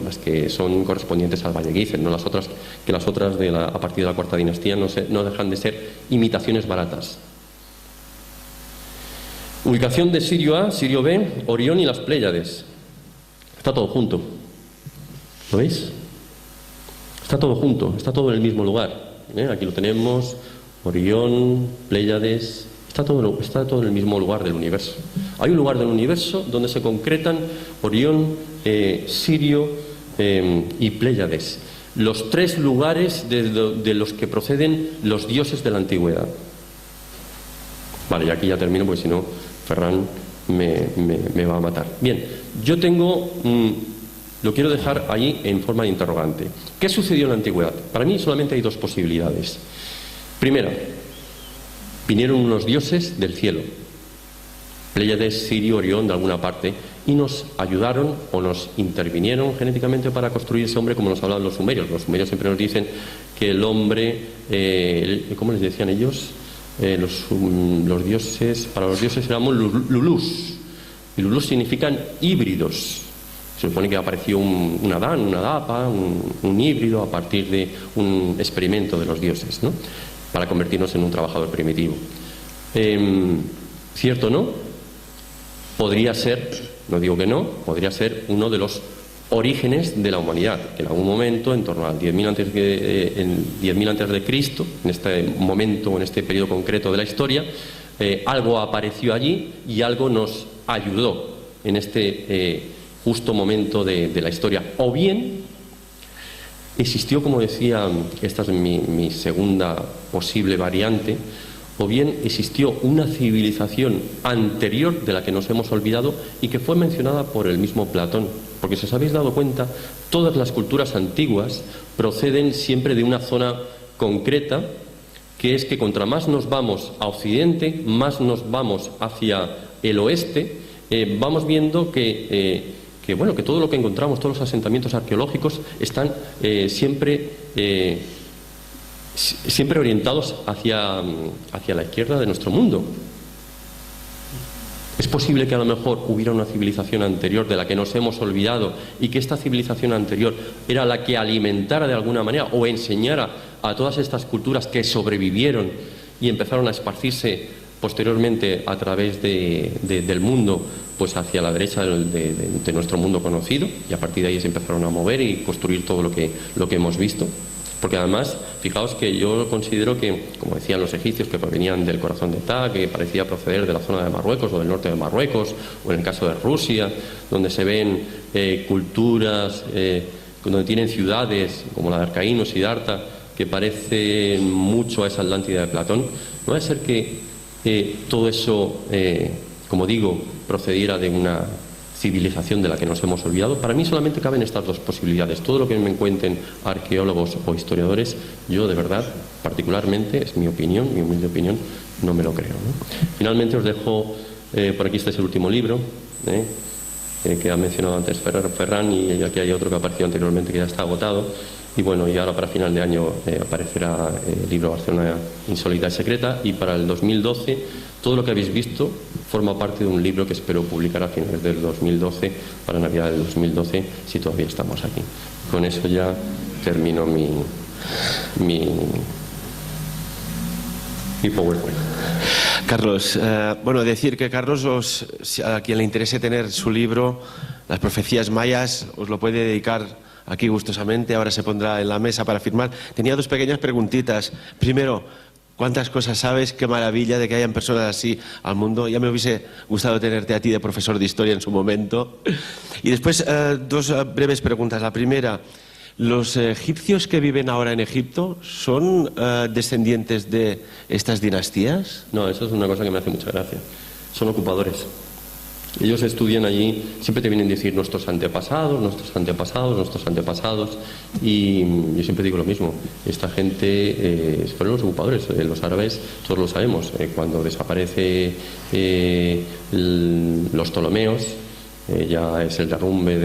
las que son correspondientes al Valle Gizeh, no las otras, que las otras a partir de la cuarta dinastía no dejan de ser imitaciones baratas. Ubicación de Sirio A, Sirio B, Orión y las Pléyades. Está todo junto. ¿Lo veis? Está todo junto, está todo en el mismo lugar. Aquí lo tenemos, Orión, Pléyades, está todo en el mismo lugar del universo. Hay un lugar del universo donde se concretan Orión, Sirio y Pléyades. Los tres lugares de los que proceden los dioses de la antigüedad. Vale, y aquí ya termino porque si no, Ferran me va a matar. Bien, yo lo quiero dejar ahí en forma de interrogante. ¿Qué sucedió en la antigüedad? Para mí solamente hay dos posibilidades. Primera, vinieron unos dioses del cielo, Pléyades, Sirio, Orión, de alguna parte, y nos ayudaron o nos intervinieron genéticamente para construir ese hombre, como nos hablan los sumerios. Los sumerios siempre nos dicen que el hombre, ¿cómo les decían ellos? Los dioses, para los dioses éramos lulús, y lulús significan híbridos. Se supone que apareció un Adán, una Dapa, un híbrido a partir de un experimento de los dioses, ¿no? Para convertirnos en un trabajador primitivo. ¿Cierto o no? Podría ser, no digo que no, podría ser uno de los orígenes de la humanidad, que en algún momento, en torno al 10.000 antes de Cristo, en este momento, en este periodo concreto de la historia, algo apareció allí y algo nos ayudó en este justo momento de la historia. O bien existió, como decía, esta es mi segunda posible variante, o bien existió una civilización anterior de la que nos hemos olvidado y que fue mencionada por el mismo Platón. Porque si os habéis dado cuenta, todas las culturas antiguas proceden siempre de una zona concreta, que es que contra más nos vamos a Occidente, más nos vamos hacia el oeste, vamos viendo que todo lo que encontramos, todos los asentamientos arqueológicos están siempre orientados hacia la izquierda de nuestro mundo. Es posible que a lo mejor hubiera una civilización anterior de la que nos hemos olvidado y que esta civilización anterior era la que alimentara de alguna manera o enseñara a todas estas culturas que sobrevivieron y empezaron a esparcirse posteriormente a través del mundo, pues hacia la derecha de nuestro mundo conocido, y a partir de ahí se empezaron a mover y construir todo lo que hemos visto. Porque además, fijaos que yo considero que, como decían los egipcios, que provenían del corazón de Ta, que parecía proceder de la zona de Marruecos o del norte de Marruecos, o en el caso de Rusia, donde se ven culturas, donde tienen ciudades como la de Arcaín o Siddhartha, que parecen mucho a esa Atlántida de Platón. No va a ser que todo eso, como digo, procediera de una civilización de la que nos hemos olvidado. Para mí solamente caben estas dos posibilidades. Todo lo que me cuenten arqueólogos o historiadores, yo de verdad, particularmente, es mi opinión, mi humilde opinión, no me lo creo, ¿no? Finalmente os dejo, por aquí este es el último libro, que ha mencionado antes Ferran, y aquí hay otro que ha aparecido anteriormente que ya está agotado. Y bueno, y ahora para final de año aparecerá el libro Barcelona insólita y secreta, y para el 2012 todo lo que habéis visto forma parte de un libro que espero publicar a finales del 2012, para Navidad del 2012, si todavía estamos aquí. Con eso ya termino mi PowerPoint. Carlos, bueno, decir que Carlos, a quien le interese tener su libro, Las profecías mayas, os lo puede dedicar aquí gustosamente. Ahora se pondrá en la mesa para firmar. Tenía dos pequeñas preguntitas. Primero, ¿cuántas cosas sabes? Qué maravilla de que hayan personas así al mundo. Ya me hubiese gustado tenerte a ti de profesor de historia en su momento. Y después, dos breves preguntas. La primera, ¿los egipcios que viven ahora en Egipto son descendientes de estas dinastías? No, eso es una cosa que me hace mucha gracia. Son ocupadores. Ellos estudian allí, siempre te vienen a decir nuestros antepasados, nuestros antepasados, nuestros antepasados, y yo siempre digo lo mismo. Esta gente fueron los ocupadores, los árabes, todos lo sabemos. Cuando desaparece los Ptolomeos, ya es el derrumbe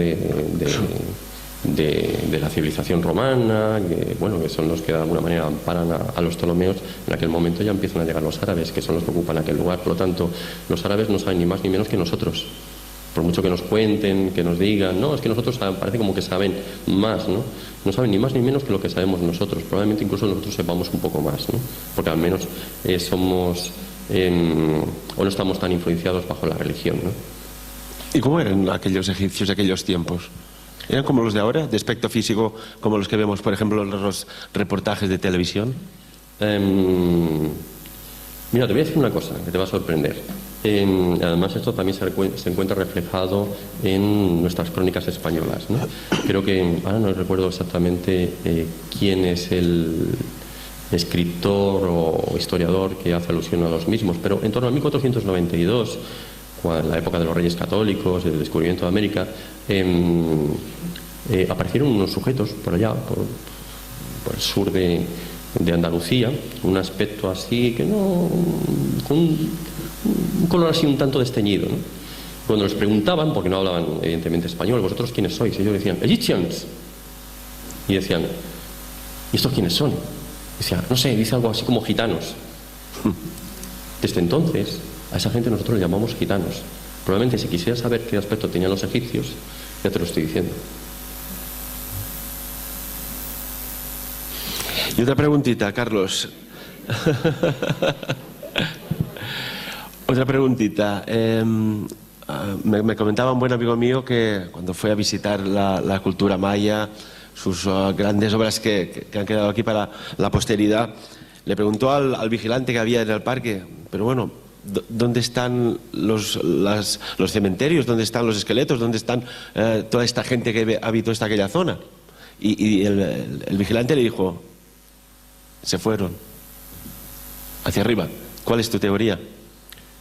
de la civilización romana, que son los que de alguna manera amparan a los Ptolomeos. En aquel momento ya empiezan a llegar los árabes, que son los que ocupan aquel lugar. Por lo tanto, los árabes no saben ni más ni menos que nosotros. Por mucho que nos cuenten, que nos digan, no, es que nosotros parece como que saben más, ¿no? No saben ni más ni menos que lo que sabemos nosotros. Probablemente incluso nosotros sepamos un poco más, ¿no? Porque al menos somos, o no estamos tan influenciados bajo la religión, ¿no? ¿Y cómo eran aquellos egipcios de aquellos tiempos? ¿Eran como los de ahora, de aspecto físico, como los que vemos, por ejemplo, en los reportajes de televisión? Mira, te voy a decir una cosa que te va a sorprender. Además, esto también se encuentra reflejado en nuestras crónicas españolas, ¿no? Creo que, ahora no recuerdo exactamente quién es el escritor o historiador que hace alusión a los mismos, pero en torno a 1492, la época de los Reyes Católicos, el descubrimiento de América, aparecieron unos sujetos por allá, por el sur de Andalucía, un aspecto así, que no, con un color así un tanto desteñido, ¿no? Cuando les preguntaban, porque no hablaban evidentemente español, ¿vosotros quiénes sois? Ellos decían, Egyptians. Y decían, ¿y estos quiénes son? Decía, no sé, dice algo así como gitanos. Desde entonces, a esa gente nosotros le llamamos gitanos. Probablemente si quisieras saber qué aspecto tenían los egipcios, ya te lo estoy diciendo. Y otra preguntita, Carlos. Otra preguntita. Me comentaba un buen amigo mío que cuando fue a visitar la cultura maya, sus grandes obras que han quedado aquí para la posteridad, le preguntó al vigilante que había en el parque, pero bueno, ¿dónde están los cementerios? ¿Dónde están los esqueletos? ¿Dónde están toda esta gente que habitó aquella zona? Y el vigilante le dijo, se fueron hacia arriba. ¿Cuál es tu teoría?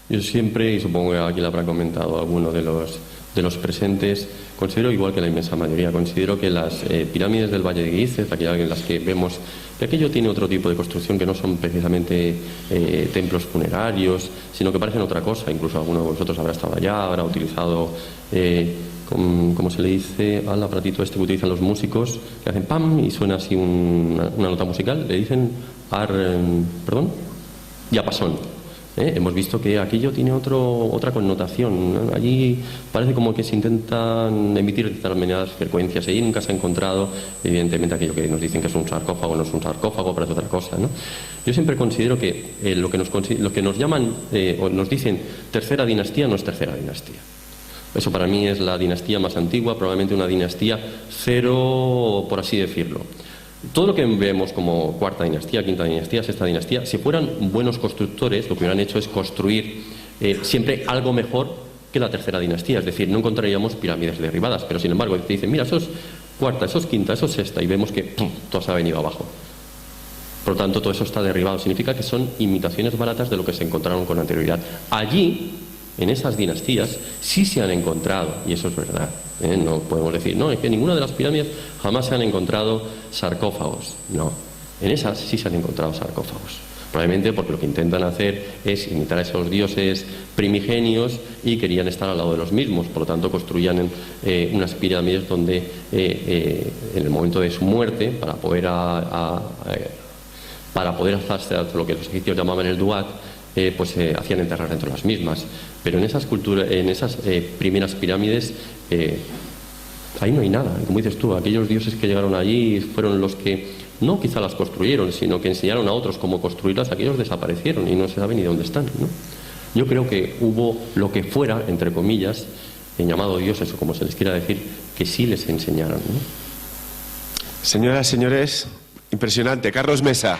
Yo siempre, y supongo que aquí lo habrá comentado alguno de los presentes, considero, igual que la inmensa mayoría, considero que las pirámides del Valle de Guízez, aquellas en las que vemos que aquello tiene otro tipo de construcción, que no son precisamente templos funerarios, sino que parecen otra cosa. Incluso alguno de vosotros habrá estado allá, habrá utilizado, como se le dice al aparatito este que utilizan los músicos, que hacen pam y suena así una nota musical, le dicen diapasón. Hemos visto que aquello tiene otra connotación, ¿no? Allí parece como que se intentan emitir determinadas frecuencias. Allí nunca se ha encontrado, evidentemente, aquello que nos dicen que es un sarcófago, no es un sarcófago, pero es otra cosa, ¿no? Yo siempre considero que lo que nos llaman o nos dicen tercera dinastía no es tercera dinastía. Eso para mí es la dinastía más antigua, probablemente una dinastía cero, por así decirlo. Todo lo que vemos como cuarta dinastía, quinta dinastía, sexta dinastía, si fueran buenos constructores, lo que hubieran hecho es construir siempre algo mejor que la tercera dinastía. Es decir, no encontraríamos pirámides derribadas, pero sin embargo te dicen, mira, eso es cuarta, eso es quinta, eso es sexta, y vemos que ¡pum!, todo se ha venido abajo. Por lo tanto, todo eso está derribado. Significa que son imitaciones baratas de lo que se encontraron con anterioridad. Allí, en esas dinastías, sí se han encontrado, y eso es verdad, no podemos decir, no, es que en ninguna de las pirámides jamás se han encontrado sarcófagos. No, en esas sí se han encontrado sarcófagos. Probablemente porque lo que intentan hacer es imitar a esos dioses primigenios y querían estar al lado de los mismos. Por lo tanto, construían unas pirámides donde en el momento de su muerte, para poder hacerse lo que los egipcios llamaban el duat, pues hacían enterrar dentro de las mismas. Pero en esas primeras pirámides ahí no hay nada. Como dices tú, aquellos dioses que llegaron allí fueron los que no quizá las construyeron, sino que enseñaron a otros cómo construirlas. Aquellos desaparecieron y no se sabe ni dónde están, ¿no? Yo creo que hubo lo que fuera, entre comillas, llamado dioses o como se les quiera decir, que sí les enseñaron, ¿no? Señoras, señores, impresionante. Carlos Mesa.